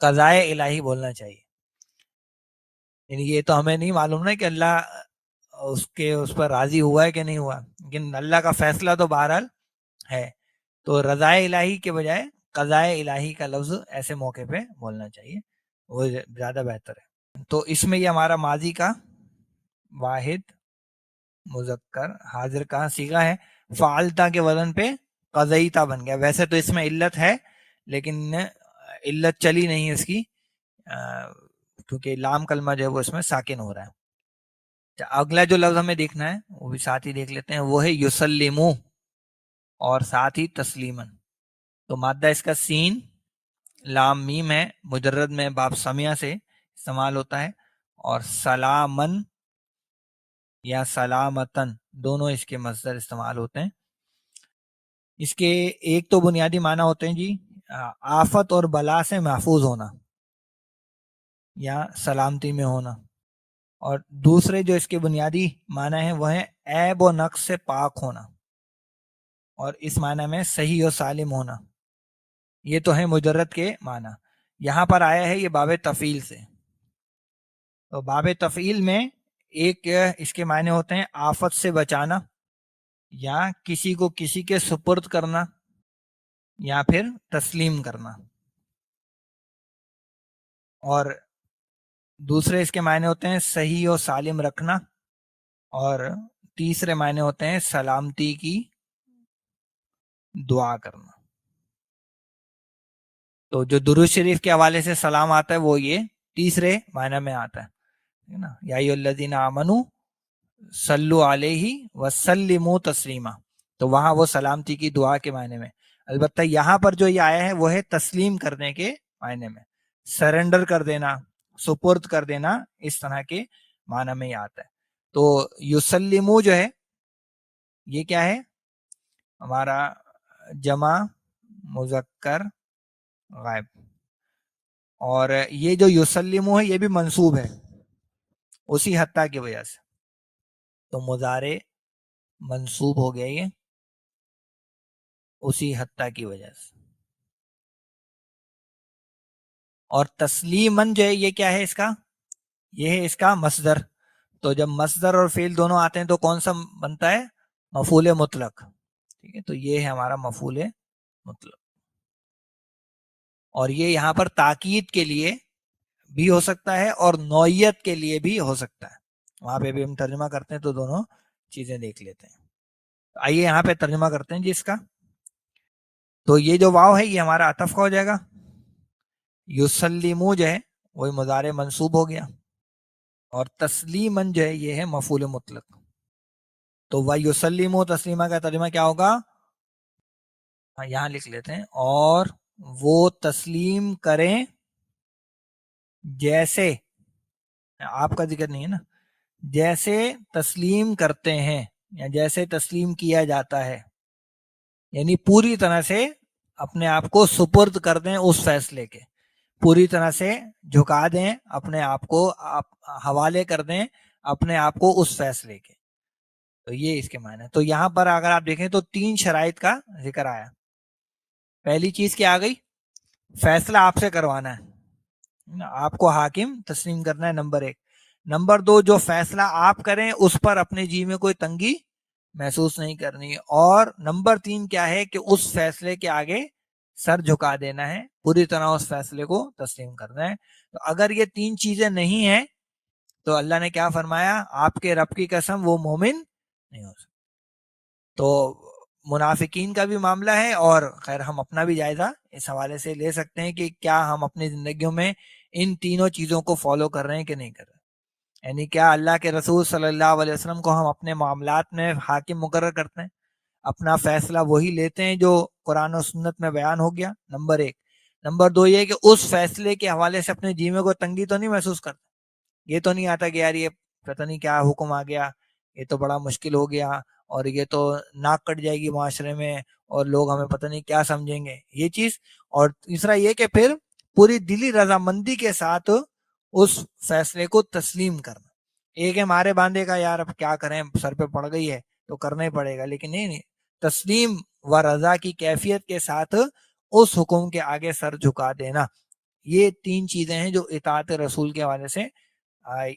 قضائے الہی بولنا چاہیے. یعنی یہ تو ہمیں نہیں معلوم نا کہ اللہ اس پر راضی ہوا ہے کہ نہیں ہوا، لیکن اللہ کا فیصلہ تو بہرحال ہے. تو رضائے الہی کے بجائے قضائے الہی کا لفظ ایسے موقع پہ بولنا چاہیے، وہ زیادہ بہتر ہے. تو اس میں یہ ہمارا ماضی کا واحد مذکر حاضر کا صیغہ ہے. فعلتا کے وزن پہ قضیتا بن گیا. ویسے تو اس میں علت ہے، لیکن علت چلی نہیں اس کی، کیونکہ لام کلمہ جو ہے وہ اس میں ساکن ہو رہا ہے. اگلا جو لفظ ہمیں دیکھنا ہے وہ بھی ساتھ ہی دیکھ لیتے ہیں، وہ ہے یسلمو، اور ساتھ ہی تسلیمن. تو مادہ اس کا سین لام میم ہے، مجرد میں باب سمیہ سے استعمال ہوتا ہے. اور سلامن یا سلامتن دونوں اس کے مصدر استعمال ہوتے ہیں. اس کے ایک تو بنیادی معنی ہوتے ہیں جی آفت اور بلا سے محفوظ ہونا یا سلامتی میں ہونا. اور دوسرے جو اس کے بنیادی معنی ہیں وہ ہیں عیب و نقص سے پاک ہونا، اور اس معنی میں صحیح و سالم ہونا. یہ تو ہے مجرد کے معنی. یہاں پر آیا ہے یہ باب تفعیل سے. تو باب تفعیل میں ایک اس کے معنی ہوتے ہیں آفت سے بچانا، یا کسی کو کسی کے سپرد کرنا، یا پھر تسلیم کرنا. اور دوسرے اس کے معنی ہوتے ہیں صحیح و سالم رکھنا، اور تیسرے معنی ہوتے ہیں سلامتی کی دعا کرنا. تو جو درود شریف کے حوالے سے سلام آتا ہے وہ یہ تیسرے معنی میں آتا ہے نا، یا ایھا الذین آمنوا صلوا علیہ وسلموا تسلیما. تو وہاں وہ سلامتی کی دعا کے معنی میں. البتہ یہاں پر جو یہ آیا ہے وہ ہے تسلیم کرنے کے معنی میں، سرنڈر کر دینا، سپرد کر دینا، اس طرح کے معنی میں یہ آتا ہے. تو یسلمو جو ہے یہ کیا ہے؟ ہمارا جمع مذکر غائب. اور یہ جو یسلمو ہے یہ بھی منصوب ہے اسی حتیٰ کی وجہ سے. تو مضارع منصوب ہو گیا یہ اسی حتیٰ کی وجہ سے. اور تسلیمن جو ہے یہ کیا ہے؟ اس کا یہ ہے اس کا مصدر. تو جب مصدر اور فعل دونوں آتے ہیں تو کون سا بنتا ہے؟ مفعول مطلق. ٹھیک ہے، تو یہ ہے ہمارا مفعول مطلق. اور یہ یہاں پر تاکید کے لیے بھی ہو سکتا ہے اور نوعیت کے لیے بھی ہو سکتا ہے. وہاں پہ بھی ہم ترجمہ کرتے ہیں تو دونوں چیزیں دیکھ لیتے ہیں. آئیے یہاں پہ ترجمہ کرتے ہیں جی اس کا. تو یہ جو واو ہے یہ ہمارا عطف کا ہو جائے گا. یسلمو جو ہے وہی مضارع منصوب ہو گیا، اور تسلیمن جو ہے یہ ہے مفعول مطلق. تو وَيُسَلِّمُ تسلیمہ کا ترجمہ کیا ہوگا؟ یہاں لکھ لیتے ہیں، اور وہ تسلیم کریں جیسے، آپ کا ذکر نہیں ہے نا، جیسے تسلیم کرتے ہیں یا جیسے تسلیم کیا جاتا ہے، یعنی پوری طرح سے اپنے آپ کو سپرد کر دیں اس فیصلے کے، پوری طرح سے جھکا دیں اپنے آپ کو، حوالے کر دیں اپنے آپ کو اس فیصلے کے. تو یہ اس کے معنی ہے. تو یہاں پر اگر آپ دیکھیں تو 3 شرائط کا ذکر آیا. پہلی چیز کیا آ گئی؟ فیصلہ آپ سے کروانا ہے، آپ کو حاکم تسلیم کرنا ہے، نمبر 1. نمبر 2، جو فیصلہ آپ کریں اس پر اپنے جی میں کوئی تنگی محسوس نہیں کرنی. اور نمبر 3 کیا ہے کہ اس فیصلے کے آگے سر جھکا دینا ہے، پوری طرح اس فیصلے کو تسلیم کرنا ہے. تو اگر یہ 3 چیزیں نہیں ہیں تو اللہ نے کیا فرمایا؟ آپ کے رب کی قسم وہ مومن نہیں ہو سکتا. تو منافقین کا بھی معاملہ ہے، اور خیر ہم اپنا بھی جائزہ اس حوالے سے لے سکتے ہیں کہ کیا ہم اپنی زندگیوں میں ان تینوں چیزوں کو فالو کر رہے ہیں کہ نہیں کر رہے. یعنی کیا اللہ کے رسول صلی اللہ علیہ وسلم کو ہم اپنے معاملات میں حاکم مقرر کرتے ہیں، اپنا فیصلہ وہی لیتے ہیں جو قرآن و سنت میں بیان ہو گیا، نمبر 1. نمبر 2 یہ کہ اس فیصلے کے حوالے سے اپنے جی میں کوئی تنگی تو نہیں محسوس کرتے، یہ تو نہیں آتا کہ یار یہ پتہ نہیں کیا حکم آ گیا، یہ تو بڑا مشکل ہو گیا، اور یہ تو ناک کٹ جائے گی معاشرے میں، اور لوگ ہمیں پتہ نہیں کیا سمجھیں گے، یہ چیز. اور تیسرا یہ کہ پھر پوری دلی رضامندی کے ساتھ اس فیصلے کو تسلیم کرنا. ایک ہے مارے باندھے کا، یار اب کیا کریں، سر پہ پڑ گئی ہے تو کرنا ہی پڑے گا، لیکن نہیں، تسلیم و رضا کی کیفیت کے ساتھ اس حکم کے آگے سر جھکا دینا. یہ 3 چیزیں ہیں جو اطاعت رسول کے حوالے سے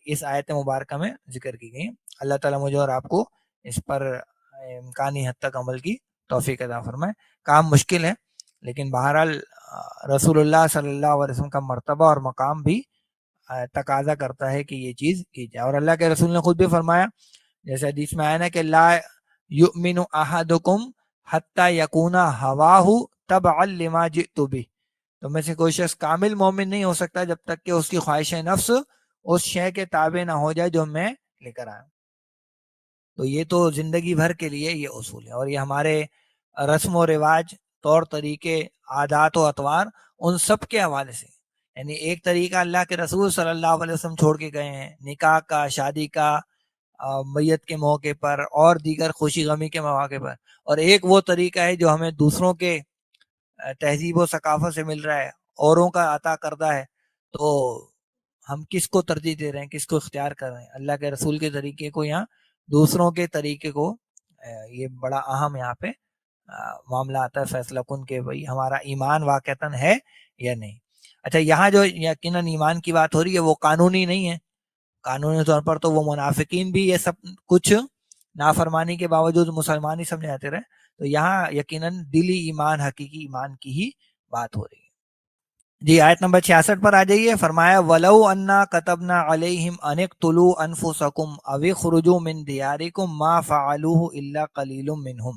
اس آیت مبارکہ میں ذکر کی گئی. اللہ تعالیٰ مجھے اور آپ کو اس پر امکانی حد تک عمل کی توفیق عطا فرمائے. کام مشکل ہے، لیکن بہرحال رسول اللہ صلی اللہ علیہ وسلم کا مرتبہ اور مقام بھی تقاضا کرتا ہے کہ یہ چیز کی جائے. اور اللہ کے رسول نے خود بھی فرمایا، جیسے حدیث میں آیا نا کہ لا یؤمن احدکم حتی یکون ہواہ تبعا لما جئت بہ. تو میں سے کوئی شخص کامل مومن نہیں ہو سکتا جب تک کہ اس کی خواہش نفس اس شے کے تابع نہ ہو جائے جو میں لے کر آیا. تو یہ تو زندگی بھر کے لیے یہ اصول ہے، اور یہ ہمارے رسم و رواج، طور طریقے، عادات و اطوار، ان سب کے حوالے سے. یعنی ایک طریقہ اللہ کے رسول صلی اللہ علیہ وسلم چھوڑ کے گئے ہیں، نکاح کا، شادی کا، میت کے موقع پر اور دیگر خوشی غمی کے مواقع پر، اور ایک وہ طریقہ ہے جو ہمیں دوسروں کے تہذیب و ثقافت سے مل رہا ہے، اوروں کا عطا کردہ ہے. تو ہم کس کو ترجیح دے رہے ہیں، کس کو اختیار کر رہے ہیں؟ اللہ کے رسول کے طریقے کو یا دوسروں کے طریقے کو؟ یہ بڑا اہم یہاں پہ معاملہ آتا ہے فیصلہ کن کہ بھئی ہمارا ایمان واقعتاً ہے یا نہیں. اچھا، یہاں جو یقیناً ایمان کی بات ہو رہی ہے وہ قانونی نہیں ہے. قانونی طور پر تو وہ منافقین بھی یہ سب کچھ نافرمانی کے باوجود مسلمان ہی سمجھ جاتے رہے. تو یہاں یقیناً دلی ایمان، حقیقی ایمان کی ہی بات ہو رہی ہے. جی آیت نمبر 66 پر آ جائیے. فرمایا وَلَوْ أَنَّا كَتَبْنَا عَلَيْهِمْ أَنِ اقْتُلُوا أَنفُسَكُمْ أَوِ اخْرُجُوا مِنْ دِيَارِكُمْ مَا فَعَلُوهُ إِلَّا قَلِيلٌ مِّنْهُمْ.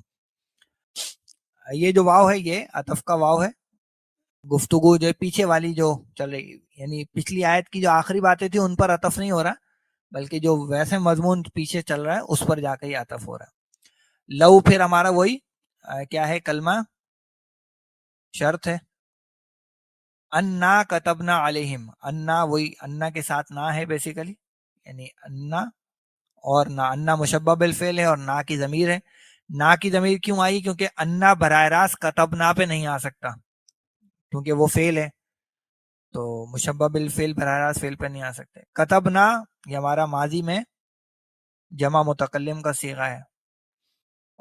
یہ جو واو ہے یہ عطف کا واو ہے. گفتگو جو پیچھے والی جو چل رہی، یعنی پچھلی آیت کی جو آخری باتیں تھی ان پر عطف نہیں ہو رہا، بلکہ جو ویسے مضمون پیچھے چل رہا ہے اس پر جا کے یہ عطف ہو رہا ہے. لو پھر ہمارا وہی کیا ہے، کلمہ شرط ہے. انا کتبنا علیہم، انا وہی انا کے ساتھ نا ہے بیسیکلی، یعنی انا اور نا، انا مشبہ بالفعل ہے اور نا کی ضمیر ہے. نا کی ضمیر کیوں آئی؟ کیونکہ انا براہ راست کتبنا پہ نہیں آ سکتا کیونکہ وہ فعل ہے، تو مشبہ بالفعل براہ راست فعل پہ نہیں آ سکتے. کتبنا یہ ہمارا ماضی میں جمع متکلم کا صیغہ ہے،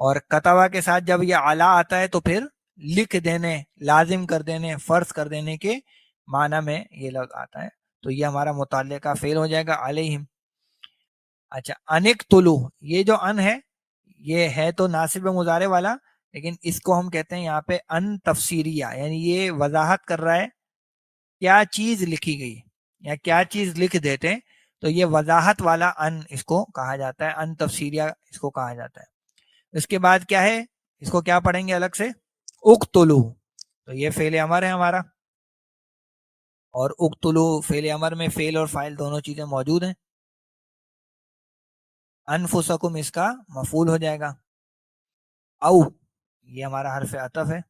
اور کتبہ کے ساتھ جب یہ اعلیٰ آتا ہے تو پھر لکھ دینے، لازم کر دینے، فرض کر دینے کے معنی میں یہ لفظ آتا ہے. تو یہ ہمارا متعلقہ فعل ہو جائے گا علیہم. اچھا، انک طلوع، یہ جو ان ہے یہ ہے تو ناصب مضارع والا، لیکن اس کو ہم کہتے ہیں یہاں پہ ان تفسیریہ، یعنی یہ وضاحت کر رہا ہے کیا چیز لکھی گئی یا کیا چیز لکھ دیتے، تو یہ وضاحت والا ان اس کو کہا جاتا ہے، ان تفسیریہ اس کو کہا جاتا ہے۔ اس کے بعد کیا ہے، اس کو کیا پڑھیں گے الگ سے، اقتلو، تو یہ فعل امر ہے ہمارا، اور اقتلو فعل امر میں فعل اور فاعل دونوں چیزیں موجود ہیں۔ انفسکم اس کا مفعول ہو جائے گا، او یہ ہمارا حرف عطف ہے،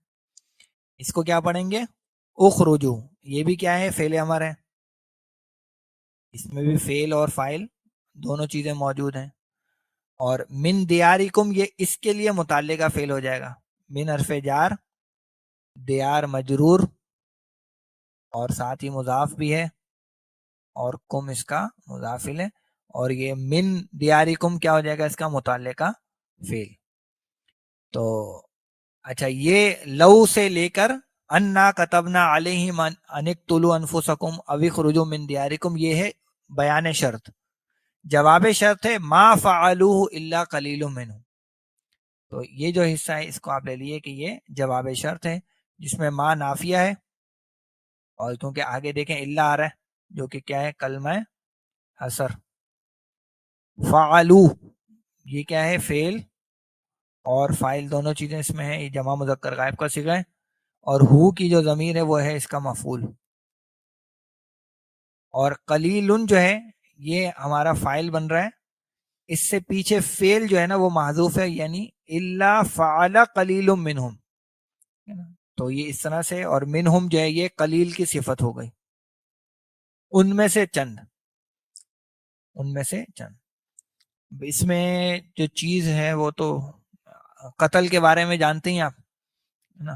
اس کو کیا پڑھیں گے، اخرجو، یہ بھی کیا ہے، فعل امر ہے، اس میں بھی فعل اور فاعل دونوں چیزیں موجود ہیں۔ اور من دیارکم یہ اس کے لیے متعلقہ فعل ہو جائے گا، من حرف جار، دیار مجرور اور ساتھ ہی مضاف بھی ہے، اور کم اس کا مضاف ہے، اور یہ من دیارکم کیا ہو جائے گا، اس کا متعلقہ فعل۔ تو اچھا، یہ لو سے لے کر انا کتبنا علیہم ان اقتلوا انفسکم او اخرجوا من دیارکم، یہ ہے بیان شرط۔ جواب شرط ہے ما فعلوه الا قلیل منهم، تو یہ جو حصہ ہے اس کو آپ لے لیے کہ یہ جواب شرط ہے، جس میں ما نافیہ ہے، اور کیونکہ آگے دیکھیں الا آ رہا ہے جو کہ کیا ہے، کلمہ حصر۔ فعلو یہ کیا ہے، فعل اور فاعل دونوں چیزیں اس میں ہیں، یہ جمع مذکر غائب کا صیغہ ہے، اور ہو کی جو ضمیر ہے وہ ہے اس کا مفعول، اور قلیل جو ہے یہ ہمارا فاعل بن رہا ہے، اس سے پیچھے فعل جو ہے نا وہ محذوف ہے، یعنی الا فعل قلیل منہم، تو یہ اس طرح سے، اور منہم جو ہے یہ قلیل کی صفت ہو گئی، ان میں سے چند، ان میں سے چند۔ اس میں جو چیز ہے وہ تو قتل کے بارے میں جانتے ہیں آپ نا،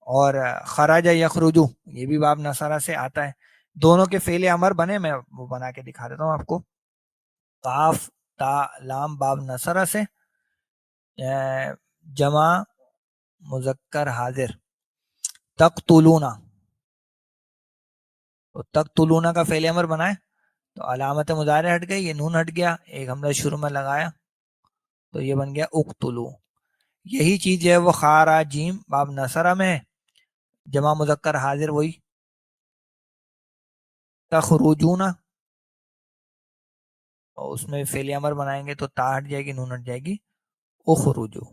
اور خراج یخرجو یہ بھی باب نصرہ سے آتا ہے، دونوں کے فعل امر بنے، میں وہ بنا کے دکھا دیتا ہوں آپ کو۔ قاف تا لام باب نصرہ سے، جمع مذکر حاضر، تقتلون، تو تقتلون کا فعل امر بنائے تو علامت مضارع ہٹ گئی، یہ نون ہٹ گیا، ایک حمزہ شروع میں لگایا تو یہ بن گیا اقتلو۔ یہی چیز جو ہے وہ خارا جیم باب نصرہ میں ہے، جمع مذکر حاضر وہی تخرجون، اور اس میں فعل امر بنائیں گے تو تا ہٹ جائے گی، نون ہٹ جائے گی، اخرجو۔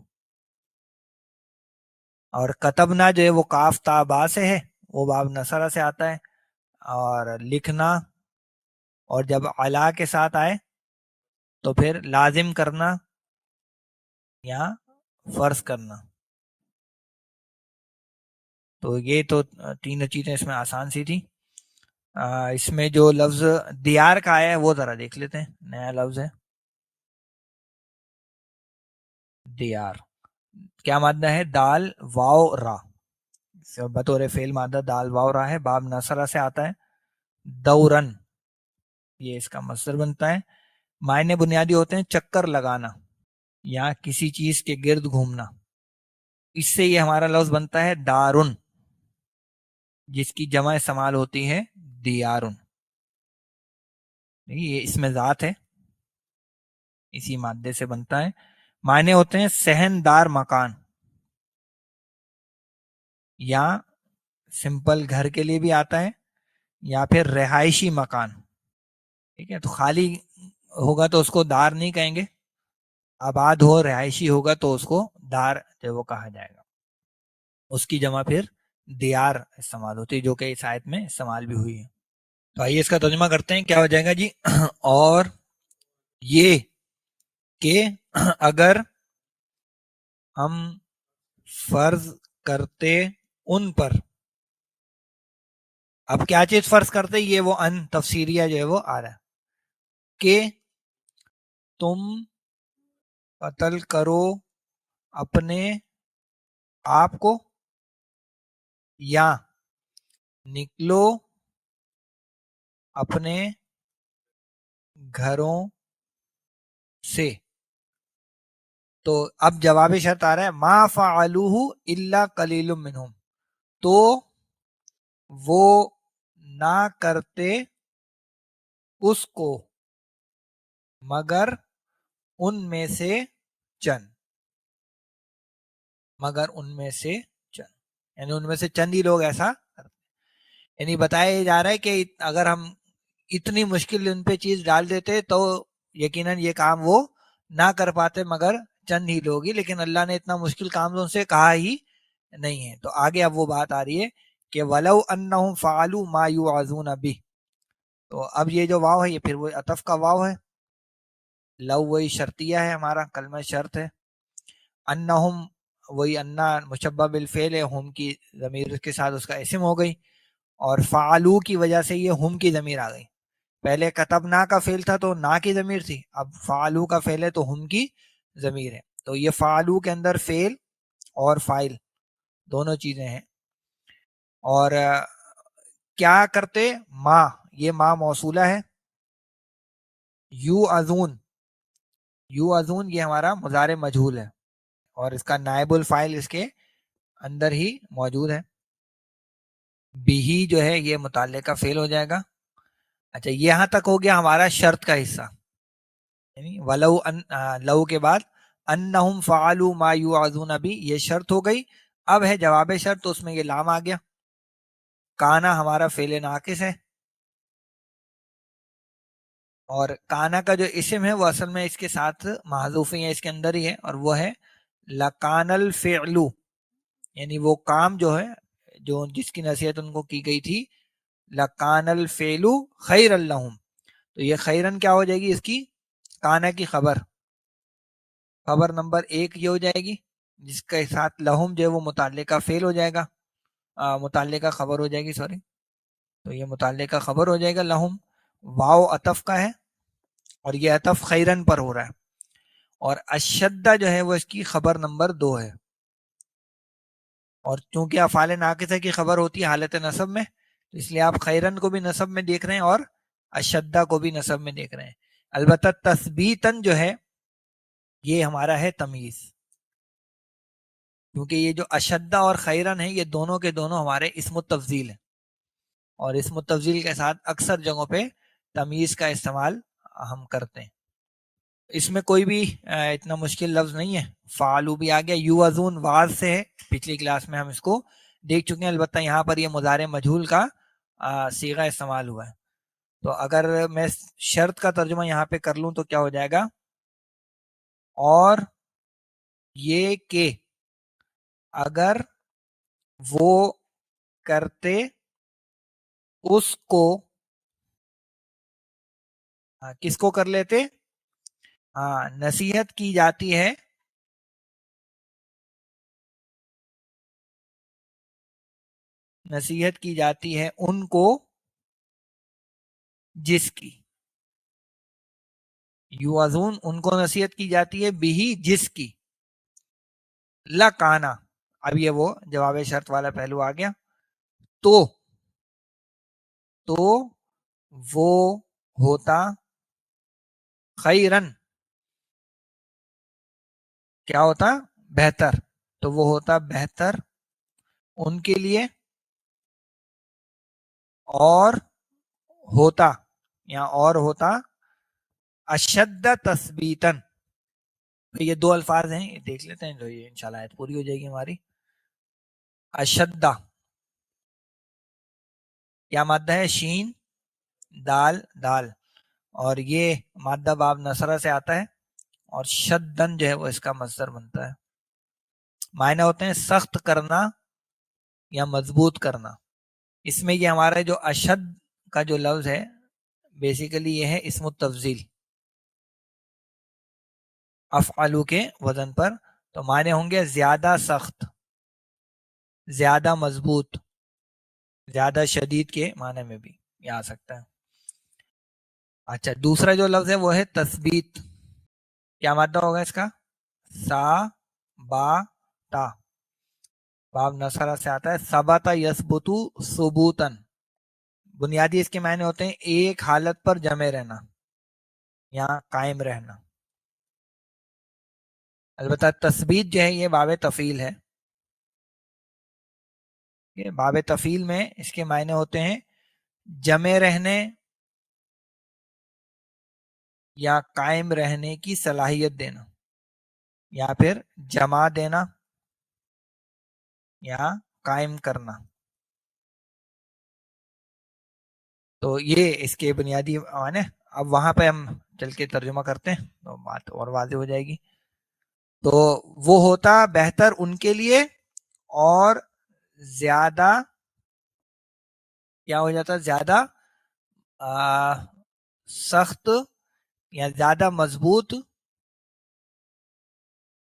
اور کتبنا جو ہے وہ کاف تا با سے ہے، وہ باب نصرہ سے آتا ہے، اور لکھنا، اور جب علا کے ساتھ آئے تو پھر لازم کرنا یا فرض کرنا، تو یہ تو تینوں چیزیں اس میں آسان سی تھی۔ اس میں جو لفظ دیار کا آیا ہے وہ ذرا دیکھ لیتے ہیں، نیا لفظ ہے دیار، کیا مادہ ہے، دال واو را، بطور فعل مادہ دال واو را ہے، باب نصرہ سے آتا ہے، دورن یہ اس کا مصدر بنتا ہے، معنی بنیادی ہوتے ہیں چکر لگانا یا کسی چیز کے گرد گھومنا، اس سے یہ ہمارا لفظ بنتا ہے دارن، جس کی جمع استعمال ہوتی ہے دیارن، یہ اس میں ذات ہے، اسی مادے سے بنتا ہے۔ معنی ہوتے ہیں صحن دار مکان، یا سمپل گھر کے لیے بھی آتا ہے، یا پھر رہائشی مکان، ٹھیک ہے، تو خالی ہوگا تو اس کو دار نہیں کہیں گے، آباد ہو رہائشی ہوگا تو اس کو دار جو وہ کہا جائے گا، اس کی جمع پھر دیار استعمال ہوتی ہے، جو کہ اس آیت میں استعمال بھی ہوئی ہے۔ تو آئیے اس کا ترجمہ کرتے ہیں، کیا ہو جائے گا جی، اور یہ کہ اگر ہم فرض کرتے ان پر، اب کیا چیز فرض کرتے، یہ وہ ان تفسیریہ جو ہے وہ آ رہا ہے، کہ تم قتل کرو اپنے آپ کو، یا نکلو اپنے گھروں سے، تو اب جواب شرط آ رہا ہے ما فعلوہ الا قلیل منہم، تو وہ نہ کرتے اس کو مگر ان میں سے چند، مگر ان میں سے چند، یعنی ان میں سے چند ہی لوگ ایسا کرتے، یعنی بتایا جا رہا ہے کہ اگر ہم اتنی مشکل ان پہ چیز ڈال دیتے تو یقیناً یہ کام وہ نہ کر پاتے، مگر چند ہی لوگ ہی، لیکن اللہ نے اتنا مشکل کام ان سے کہا ہی نہیں ہے۔ تو آگے اب وہ بات آ رہی ہے کہ وَلَوْ أَنَّهُمْ فَعَلُوا مَا يُوعَظُونَ بِهِ، تو اب یہ جو واو ہے یہ پھر وہ عطف کا واو ہے، لو وہی شرطیہ ہے، ہمارا کلمہ شرط ہے، انہم وہی انا مشبہ بالفعل ہے، ہم کی ضمیر کے ساتھ اس کا اسم ہو گئی، اور فعلو کی وجہ سے یہ ہم کی ضمیر آ گئی، پہلے کتبنا کا فعل تھا تو نا کی ضمیر تھی، اب فعلو کا فعل ہے تو ہم کی ضمیر ہے، تو یہ فعلو کے اندر فعل اور فاعل دونوں چیزیں ہیں، اور کیا کرتے، ما، یہ ما موصولہ ہے، یو ازون، یو ازون یہ ہمارا مضارع مجہول ہے، اور اس کا نائب الفاعل اس کے اندر ہی موجود ہے، بھی جو ہے یہ متعلقہ فعل ہو جائے گا۔ اچھا یہاں تک ہو گیا ہمارا شرط کا حصہ، یعنی ولو ان لو کے بعد انہم فعلوا ما یوعظون بھی، یہ شرط ہو گئی، اب ہے جواب شرط، تو اس میں یہ لام آ گیا، کانا ہمارا فعل ناقص ہے، اور کانا کا جو اسم ہے وہ اصل میں اس کے ساتھ محذوف ہے، اس کے اندر ہی ہے، اور وہ ہے لکان الفعل، یعنی وہ کام جو ہے جو جس کی نصیحت ان کو کی گئی تھی، لکان الفعل خیر اللہم، تو یہ خیرن کیا ہو جائے گی، اس کی کانا کی خبر، خبر نمبر 1 یہ ہو جائے گی، جس کے ساتھ لہم جو ہے وہ متعلقہ فعل ہو جائے گا، متعلقہ خبر ہو جائے گی، سوری، تو یہ متعلقہ خبر ہو جائے گا لہم، واو عطف کا ہے، اور یہ عطف خیرن پر ہو رہا ہے، اور اشدہ جو ہے وہ اس کی خبر نمبر 2 ہے، اور چونکہ افعال ناقصہ کی خبر ہوتی ہے حالت نصب میں، تو اس لیے آپ خیرن کو بھی نصب میں دیکھ رہے ہیں اور اشدہ کو بھی نصب میں دیکھ رہے ہیں، البتہ تثبیتاً جو ہے یہ ہمارا ہے تمیز، کیونکہ یہ جو اشدہ اور خیرن ہے یہ دونوں کے دونوں ہمارے اسم التفضیل ہیں، اور اسم التفضیل کے ساتھ اکثر جگہوں پہ تمیز کا استعمال ہم کرتے ہیں، اس میں کوئی بھی اتنا مشکل لفظ نہیں ہے، فعلو بھی آ گیا، یو ازون واز سے ہے، پچھلی کلاس میں ہم اس کو دیکھ چکے ہیں، البتہ یہاں پر یہ مضارع مجہول کا صیغہ استعمال ہوا ہے، تو اگر میں شرط کا ترجمہ یہاں پہ کر لوں تو کیا ہو جائے گا، اور یہ کہ اگر وہ کرتے اس کو، کس کو کر لیتے، نصیحت کی جاتی ہے، نصیحت کی جاتی ہے ان کو جس کی، یوازون ان کو نصیحت کی جاتی ہے، بھی جس کی، لکانا، اب یہ وہ جواب شرط والا پہلو آ گیا، تو وہ ہوتا خیرن، کیا ہوتا، بہتر، تو وہ ہوتا بہتر ان کے لیے، اور ہوتا، یا اور ہوتا اشد تثبیتاً، یہ دو الفاظ ہیں، یہ دیکھ لیتے ہیں، جو یہ انشاءاللہ آیت پوری ہو جائے گی ہماری، اشدہ کیا مادہ ہے، شین دال دال، اور یہ مادہ باب نصرہ سے آتا ہے، اور شدن جو ہے وہ اس کا مصدر بنتا ہے، معنی ہوتے ہیں سخت کرنا یا مضبوط کرنا، اس میں یہ ہمارا جو اشد کا جو لفظ ہے بیسیکلی یہ ہے اسم التفضیل افعلو کے وزن پر، تو معنی ہوں گے زیادہ سخت، زیادہ مضبوط، زیادہ شدید کے معنی میں بھی یہ آ سکتا ہے۔ اچھا دوسرا جو لفظ ہے وہ ہے تثبیت، کیا مادہ ہوگا اس کا، سا با تا، باب نصرہ سے آتا ہے، ثبت یثبت ثبوتاً، بنیادی اس کے معنی ہوتے ہیں ایک حالت پر جمے رہنا یا قائم رہنا، البتہ تثبیت جو ہے یہ باب تفعیل ہے، یہ باب تفعیل میں اس کے معنی ہوتے ہیں جمے رہنے یا قائم رہنے کی صلاحیت دینا، یا پھر جما دینا، یا قائم کرنا. تو یہ اس کے بنیادی معنی. اب وہاں پہ ہم چل کے ترجمہ کرتے ہیں تو بات اور واضح ہو جائے گی. تو وہ ہوتا بہتر ان کے لیے اور زیادہ کیا ہو جاتا, زیادہ سخت یا زیادہ مضبوط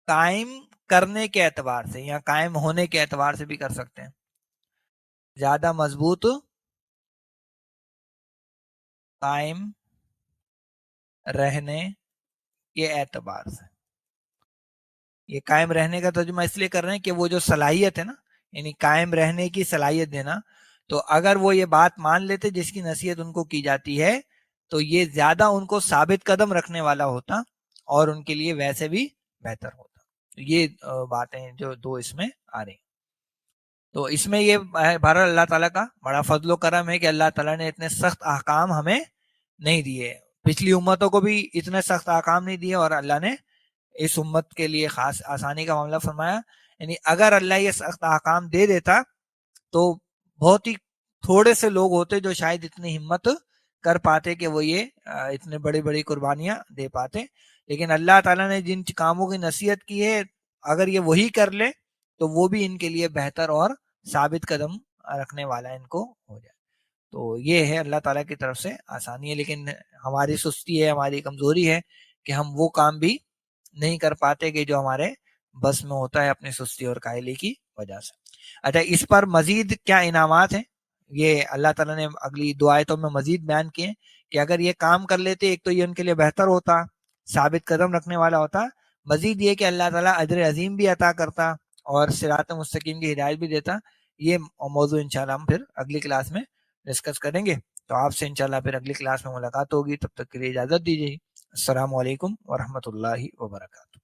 قائم کرنے کے اعتبار سے, یا قائم ہونے کے اعتبار سے بھی کر سکتے ہیں, زیادہ مضبوط قائم رہنے کے اعتبار سے. یہ قائم رہنے کا ترجمہ اس لیے کر رہے ہیں کہ وہ جو صلاحیت ہے نا, یعنی قائم رہنے کی صلاحیت دینا, تو اگر وہ یہ بات مان لیتے جس کی نصیحت ان کو کی جاتی ہے تو یہ زیادہ ان کو ثابت قدم رکھنے والا ہوتا اور ان کے لیے ویسے بھی بہتر ہوتا. یہ باتیں جو دو اس میں آ رہی. تو اس میں یہ بہرحال اللہ تعالیٰ کا بڑا فضل و کرم ہے کہ اللہ تعالیٰ نے اتنے سخت احکام ہمیں نہیں دیے. پچھلی امتوں کو بھی اتنے سخت احکام نہیں دیے اور اللہ نے اس امت کے لیے خاص آسانی کا معاملہ فرمایا. یعنی اگر اللہ یہ سخت احکام دے دیتا تو بہت ہی تھوڑے سے لوگ ہوتے جو شاید اتنی ہمت کر پاتے کہ وہ یہ اتنے بڑی بڑی قربانیاں دے پاتے. لیکن اللہ تعالیٰ نے جن کاموں کی نصیحت کی ہے اگر یہ وہی کر لے تو وہ بھی ان کے لیے بہتر اور ثابت قدم رکھنے والا ان کو ہو جائے. تو یہ ہے اللہ تعالیٰ کی طرف سے آسانی ہے. لیکن ہماری سستی ہے, ہماری کمزوری ہے کہ ہم وہ کام بھی نہیں کر پاتے کہ جو ہمارے بس میں ہوتا ہے اپنی سستی اور کائلی کی وجہ سے. اچھا, اس پر مزید کیا انعامات ہیں یہ اللہ تعالیٰ نے اگلی دو آیتوں میں مزید بیان کیے کہ اگر یہ کام کر لیتے ایک تو یہ ان کے لیے بہتر ہوتا, ثابت قدم رکھنے والا ہوتا, مزید یہ کہ اللہ تعالیٰ اجر عظیم بھی عطا کرتا اور صراط مستقیم کی ہدایت بھی دیتا. یہ موضوع انشاءاللہ ہم پھر اگلی کلاس میں ڈسکس کریں گے. تو آپ سے انشاءاللہ پھر اگلی کلاس میں ملاقات ہوگی. تب تک کے لیے اجازت دیجیے. السلام علیکم ورحمۃ اللہ وبرکاتہ.